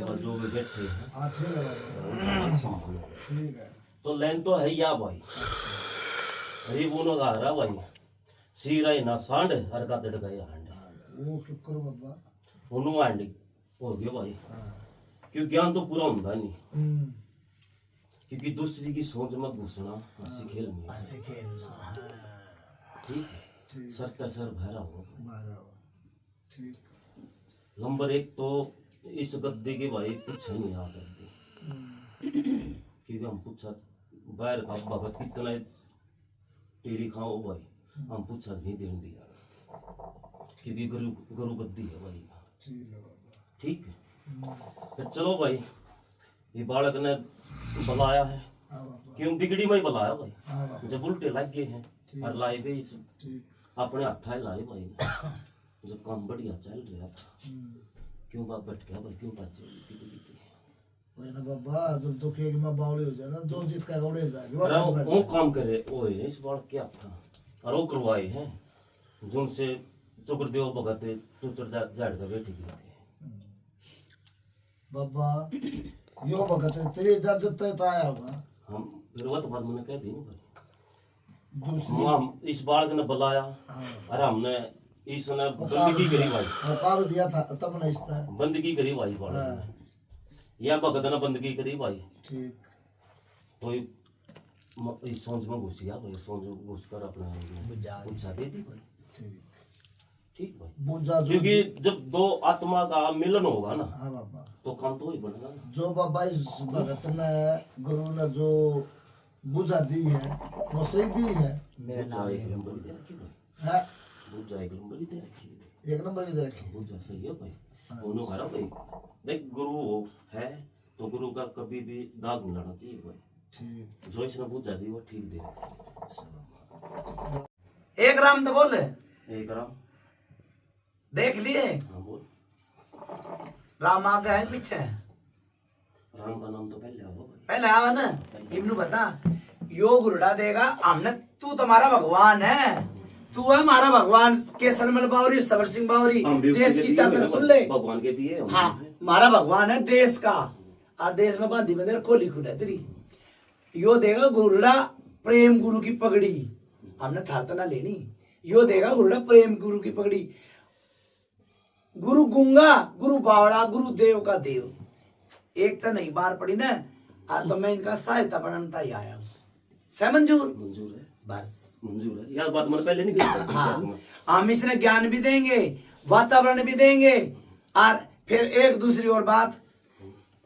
और जो भी बैठे हैं हाँ ठीक है बाबा मान सम्मान हुआ है। ठीक है तो लाइन तो है या भाई अरे वो गा रहा भाई सीरा ही ना सांड हर का तड़ गए हांड वो क्यों करो बाबा उन्होंने हांड हो गया भाई क्योंकि ज्ञान तो पूरा होता नहीं हम्म, क्योंकि दूसरी की सोच में घुसना हंसी खेल नहीं है। ऐसे खेलना ठीक है ठीक सर का सर भरा हो बारह ठीक नंबर 1 तो इस गद्दे के भाई कुछ नहीं आ करते क्योंकि हम पूछा बाहर का भगत कितना टेरी खाओ भाई, हम पूछा नहीं देने दिया क्योंकि गुरु गुरु गद्दी है भाई। ठीक है, फिर चलो भाई, ये बालक ने बुलाया है, क्यों बिगड़ी में ही बुलाया भाई, जब उल्टे लग गए हैं और लाए गए अपने हाथ लाए भाई, जब काम बढ़िया चल रहा था, क्यों बाप बैठ गया भाई, क्यों बात वही ना बाबा, जब दुख है कि मैं बावली हो जाए ना, जो जीत का उड़े जाएगी वो काम करे ओए इस बार क्या था, और वो करवाए हैं जिनसे चुगरदेव भगत चुचर झाड़ का बैठी गए थे। बाबा यो भगत है, तेरी इजाजत तो आया होगा। हम फिर वो तो बात मैंने कह दी ना भाई, दूसरी हम इस बालक ने बुलाया और हमने इसने बंदगी करी भाई, पार दिया था तब ना इसका बंदगी करी भाई बालक ने, या भगत ने बंदगी करी भाई। ठीक तो इस सोच में घुसिया भाई, सोच में घुस कर अपना पूछा दे दी भाई। ठीक ठीक भाई, बुझा जो क्योंकि जब दो आत्मा का मिलन होगा ना हाँ बाबा, तो काम तो ही बनेगा ना। जो बाबा इस भगत ने गुरु ने जो बुझा दी है वो सही दी है। मेरा नाम एक नंबर ही दे रखी भाई, है बुझा एक नंबर ही दे रखी है, एक नंबर इधर रखी। बुझा सही है भाई। दोनों हरा भाई, देख गुरु है तो गुरु का कभी भी दाग नहीं लाना चाहिए भाई, ठीक जो इसने बुझा दी वो ठीक दे। एक राम तो बोल एक राम, देख लिए, हाँ बोल, राम आगे है पीछे है? राम का नाम तो पहले आओ भाई। पहले आवा ना, इब्नू बता, यो गुरुड़ा देगा हमने, तू तुम्हारा भगवान है, तू है हमारा भगवान, केसरमल बावरी, सबर सिंह बावरी, हम भी देश उसके की दिए चादर हैं, सुन ले। भगवान के दिए हम हाँ, हैं। हमारा भगवान है देश का, और देश में बांधी बंदर खोली खुला तेरी, यो देगा गुरुड़ा प्रेम गुरु की पगड़ी, हमने थारता ना लेनी, यो देगा गुरुड़ा प्रेम गुरु की पगड़ी, गुरु गुंगा, गुरु बावड़ा, गुरु देव का देव, एक तो नहीं बार पड़ी ना, और तो मैं इनका सहायता बनता ही आया हूँ। से मंजूर? मंजूर है, बस मंजूर है, यार बात मैंने पहले नहीं कही। हाँ, हम इसने ज्ञान भी देंगे, वातावरण भी देंगे, और फिर एक दूसरी और बात,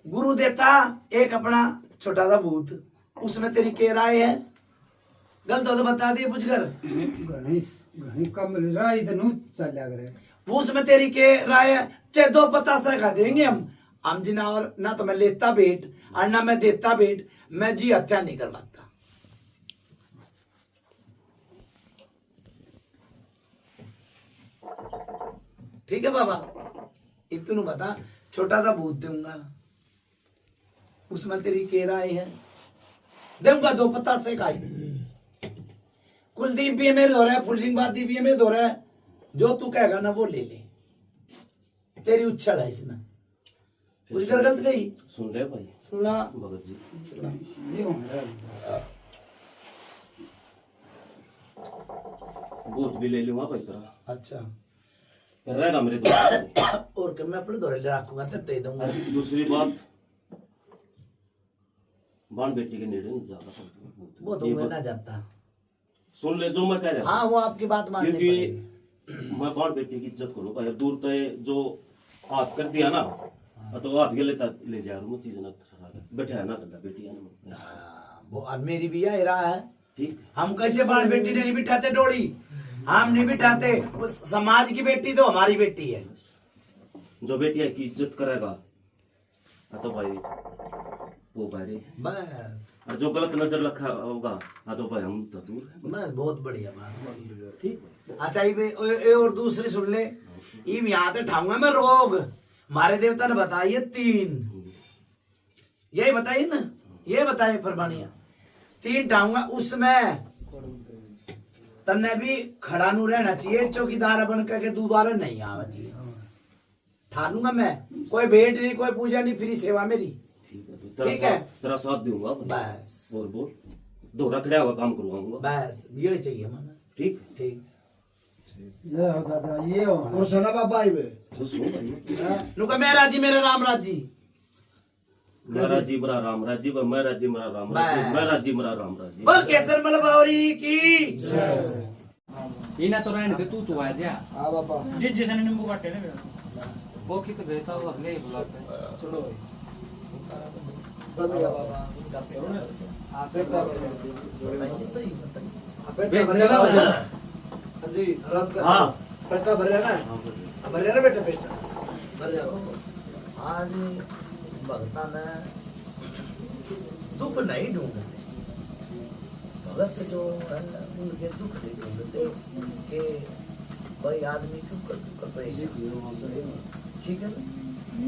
गुरु देता एक अपना छोटा सा भूत, उसमें तेरी क्या राय है? गलत हो तो बता दिए बुझकर, घणी कम राय इधर चला करे, उसमें तेरी क्या राय है? चाहे दो पता से खा देंगे हम जी ना, और ना तो मैं लेता बेट और ना मैं देता बेट, मैं जी हत्या नहीं करवाता। ठीक है बाबा, इतनू बता, छोटा सा भूत दूंगा, उसमें तेरी क्या राय है? दूंगा दो पता से खाई, कुलदीप भी है मेरे दो रहा है, फुल सिंह बादी भी है मेरे दो रहा है, जो तू कहेगा ना वो ले ले, तेरी उच्छल है इसमें, कुछ कर गलत गई? सुन ले भाई, सुना भगत जी, ये हो रहा है। बूथ भी ले लूंगा भाई तेरा, अच्छा, फिर रहेगा मेरे दोस्त। और मैं अपने दौरे ले रखूंगा तो दे दूंगा। और दूसरी बात, बाण बेटी के नेड़े नहीं जाता, वो तो मैं ना जाता, सुन ले जो मैं कह रहा हूँ, हाँ वो आपकी बात माननी पड़ेगी। क्योंकि मैं बाण बेटी की इज्जत करूँ भाई, दूर तो जो हाथ कर दिया ना, तो हाथ के ले जा रहा चीज ना बैठा है ना करता बेटी है ना, वो और मेरी भी यही रहा है, ठीक। हम कैसे बाल बेटी ने नहीं बिठाते डोली, हम नहीं बिठाते, वो समाज की बेटी तो हमारी बेटी है, जो बेटिया की इज्जत करेगा तो भाई वो भाई, बस और जो गलत नजर रखा होगा तो भाई हम तो दूर है, बस बहुत बढ़िया बात। ठीक। अच्छा ये और दूसरी सुन ले, यहाँ तो ठाऊंगा मैं रोग, हमारे देवता ने बताइए 3, यही बताइए ना, ये बताइए फरमानिया, 3 ठाऊंगा, उसमें तन्ने भी खड़ा नू रहना चाहिए, चौकीदार बन करके दोबारा नहीं आना चाहिए, ठालूंगा मैं, कोई भेंट नहीं, कोई पूजा नहीं, फ्री सेवा मेरी, ठीक है, तेरा साथ दूंगा बस, और बोल दोहरा खड़ा हुआ काम करवाऊंगा, बस यही चाहिए मन, ठीक। ठीक। जय हो दादा, ये हो वो सना बाबा आई वे तो सुन भाई, नुका मेरा जी मेरा राम राज जी, मेरा जी मेरा राम राजी, मेरा जी मेरा राम राजी, मेरा जी मेरा राम राजी, बोल केसर मलबावरी की। इना तो रहने दे, तू आया जा, हाँ बाबा जी जिसने नींबू काटे ना, वो की तो देता हूँ अगले ही बुलाते हैं। सुनो भाई, बंद गया बाबा। हाँ पेटा भर बताइए सही बताइए। पेटा भर ना हाँ जी आराम कर हाँ। पेटा भर ना भर ना बेटा पेटा भर जाओ आज भगता ने दुख नहीं ढूंढते, भगत जो है उनके दुख नहीं ढूंढते कि भाई आदमी क्यों कर परेशान, ठीक है ना।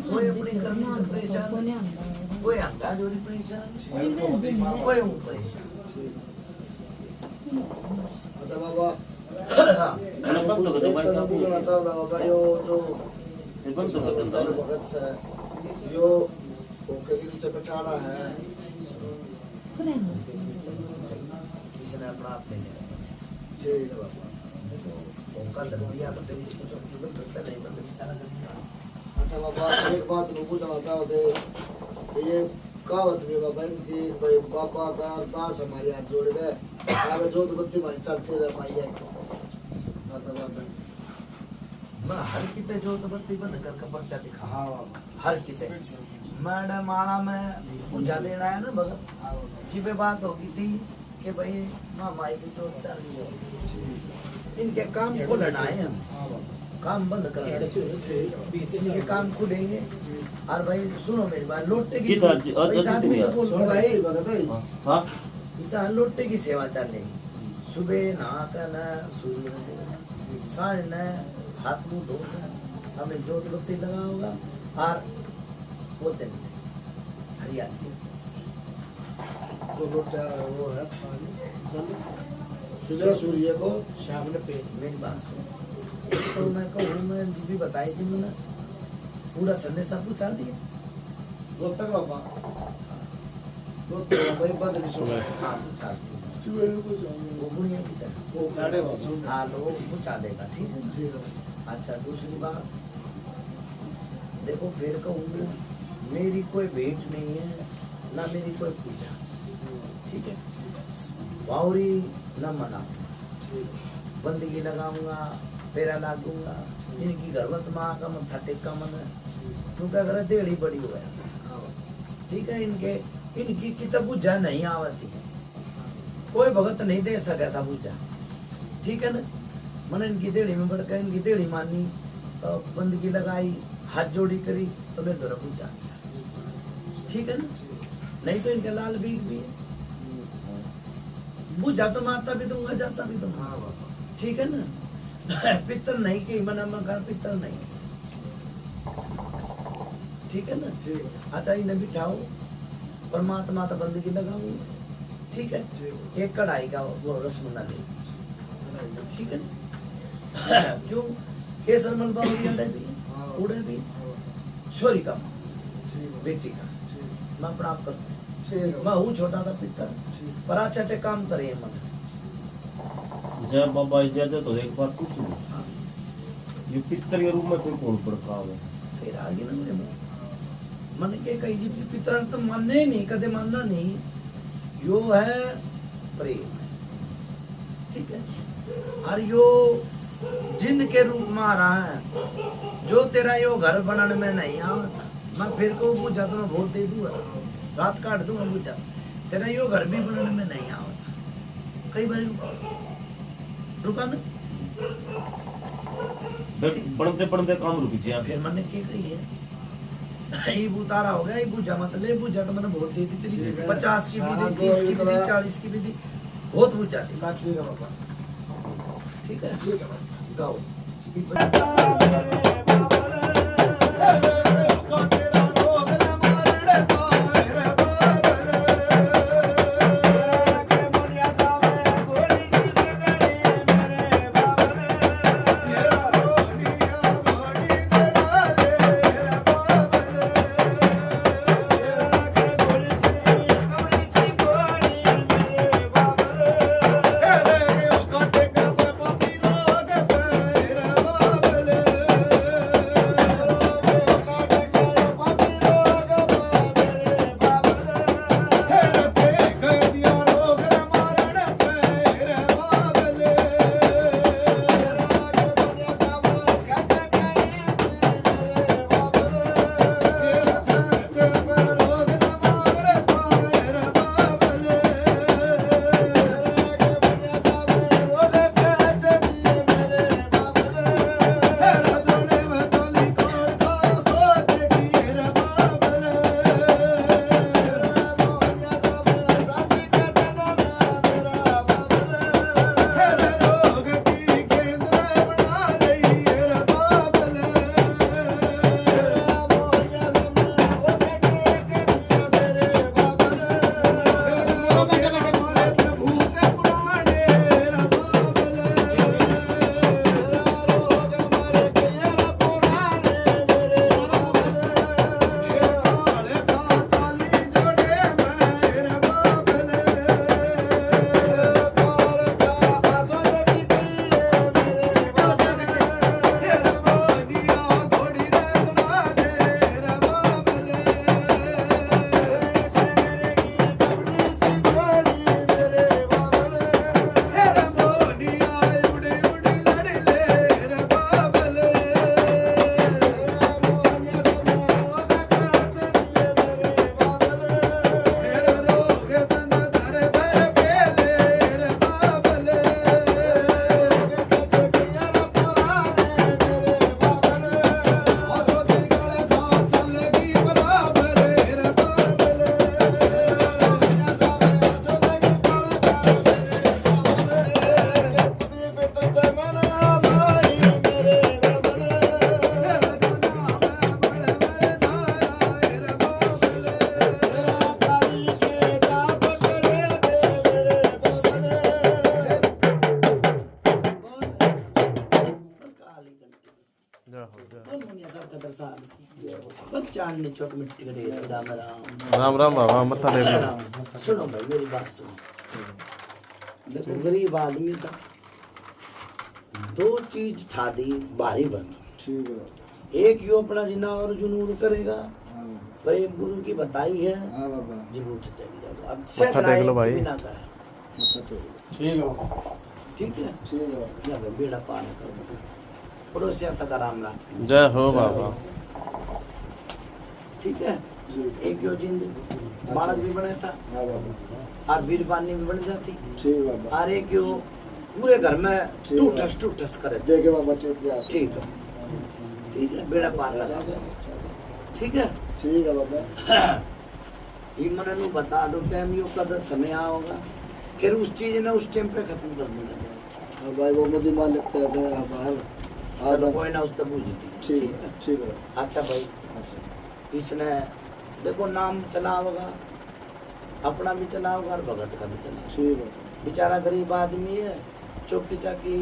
कोई अपनी करनी तो परेशान, कोई अंगा जोड़ी परेशान, कोई हूँ परेशान। अच्छा बाबा हाँ, मैंने बंद कर दो भाई एक तरह बोलना चाहता बाबा यो जो ये बंद कर दो भगत से यो ओके के नीचे बैठाना है किसने अपना आप ले लिया, ठीक है बाबा उनका दर्द दिया तो फिर इसको जो जीवन करता नहीं बंद बेचारा कर दिया। अच्छा बाबा एक बात मैं पूछना चाहते ये कहावत भी बाबा कि भाई बाबा का दास हमारे हाथ जोड़ गए आगे जो तो बत्ती हमारी चलती रह पाई है मैं हर किते जो तो बत्ती बंद करके पर्चा दिखा, हाँ बाबा हर किते मैडम आना में पूजा देना है ना भगत हाँ बाबा जी पे बात होगी थी कि भाई माँ माई की जो चल रही है इनके काम को लड़ाए हम, हाँ बाबा काम बंद कर इनके काम खुलेंगे। और भाई सुनो मेरी बात, लोटे की कितना आज- आज- इस आदमी को बोल सुन भाई भगत भाई हाँ इस लोटे की सेवा चलेगी, सुबह नहा कर न सूर्य नमस्कार, सांझ न हाथ मुंह धोकर हमें जोत बत्ती लगा होगा और वो दिन हरियाली जो लोटा वो है पानी जल सुबह सूर्य को शाम ने पे मेरी बात सुनो, तो मैं कहूँ मैं जी भी बताई थी मैंने पूरा संदेशा पूछा दिया। दो तक बाबा दो तक भाई बदल हाँ पूछा दिया, वो बुढ़िया की तरह वो काटे वासु हाँ लो पूछा देगा, ठीक है। ठीक है अच्छा दूसरी बात देखो फिर कहूँगी मेरी कोई भेंट नहीं है ना मेरी कोई पूजा, ठीक है। बावरी न मना, बंदगी लगाऊंगा पेरा लागूंगा, इनकी घरवत माँ का मत्था टेका मन है क्योंकि अगर देड़ी बड़ी हुआ है, ठीक है। इनकी किताब पूजा नहीं आवती, कोई भगत नहीं दे सका था पूजा, ठीक है ना। मन इनकी देड़ी में बढ़कर इनकी देड़ी मानी तो बंदगी लगाई हाथ जोड़ी करी तो मेरे द्वारा पूजा, ठीक है ना। नहीं तो इनके लाल बीक भी है, पूजा तो माता भी दूंगा जाता भी दूंगा, हाँ बाबा ठीक है ना। पितर नहीं के मना मगर पितर नहीं, ठीक है ना। ठीक है अच्छा इन्हें बिठाओ परमात्मा तो बंदगी लगाऊंगा, ठीक है। एक कढ़ाई का वो रसमलाई, ठीक है ना। क्यों केसर मलबा उड़े भी उड़े भी छोरी का बेटी का मैं अपना आप करता हूँ, ठीक है मैं हूँ छोटा सा पितर पर अच्छे अच्छे काम करे मन। जय बाबा इजाजत तो एक बात पूछूं, ये पितर के रूप में कोई कौन पड़ता है? फिर आगे ना मेरे मन के कई जीव पितर तो मानने ही नहीं, कदे मानना नहीं, यो है प्रेम, ठीक है। और यो जिंद के रूप में आ रहा है, जो तेरा यो घर बनाने में नहीं आवता मैं फिर को पूछा तो मैं वोट दे दूंगा, रात काट दूंगा पूछा तेरा यो घर भी बनाने में नहीं आवता, कई बार रुका ना पढ़ते पढ़ते काम रुक गया। फिर मैंने क्या कही है ये बुतारा हो गया, ये बुझा मत ले, बुझा तो मैंने बहुत दे दी तेरी, ठीक है। 50 की भी सारा दी, जो 30 की भी दी, इतना- 40 की भी दी, बहुत बुझा दी, ठीक है बाबा ठीक है। ठीक है गाओ बाबा कान में चोट मिट्टी का ढेर राम राम राम राम बाबा मत्था टेक लो। सुनो भाई मेरी बात सुनो देखो गरीब आदमी था दो चीज ठा दी भारी बन ठीक है एक यो अपना जिना और जुनून करेगा हाँ प्रेम गुरु की बताई है हाँ बाबा जरूर चली जाएगा अब मत्था टेक लो भाई। ना करे अच्छा ठीक है ठीक है ठीक है बाबा या भाई बेड़ा पार करो पड़ोसिया तक आराम रख जय हो बाबा। ठीक है एक यो जिंद बालक भी बने था हाँ बाबा और बीरबानी भी बन जाती ठीक है बाबा और एक यो पूरे घर में टूटस करे देखे बाबा ठीक है ठीक है बेड़ा पार कर ठीक है ठीक है बाबा ये मैंने नु बता दो टाइम यो कद समय आओगा फिर उस चीज ने उस टाइम पे खत्म कर दूंगा हाँ भाई वो मुझे मान लगता है गया बाहर चलो कोई ना उस तक बुझ ठीक है ठीक है अच्छा भाई अच्छा इसने देखो नाम चला होगा अपना भी चला होगा और भगत का भी चला ठीक है बेचारा गरीब आदमी है चौकी चाकी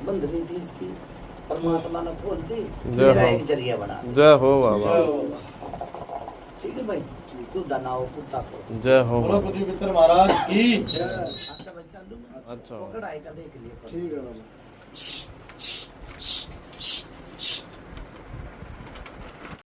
बंद रही थी इसकी परमात्मा ने खोल दी मेरा हो। एक जरिया बना दिया। जय हो बाबा। ठीक है भाई तू दनाओ कुत्ता को जय हो बोलो पृथ्वी मित्र महाराज की अच्छा बच्चा अच्छा। पकड़ आएगा देख लिए ठीक है बाबा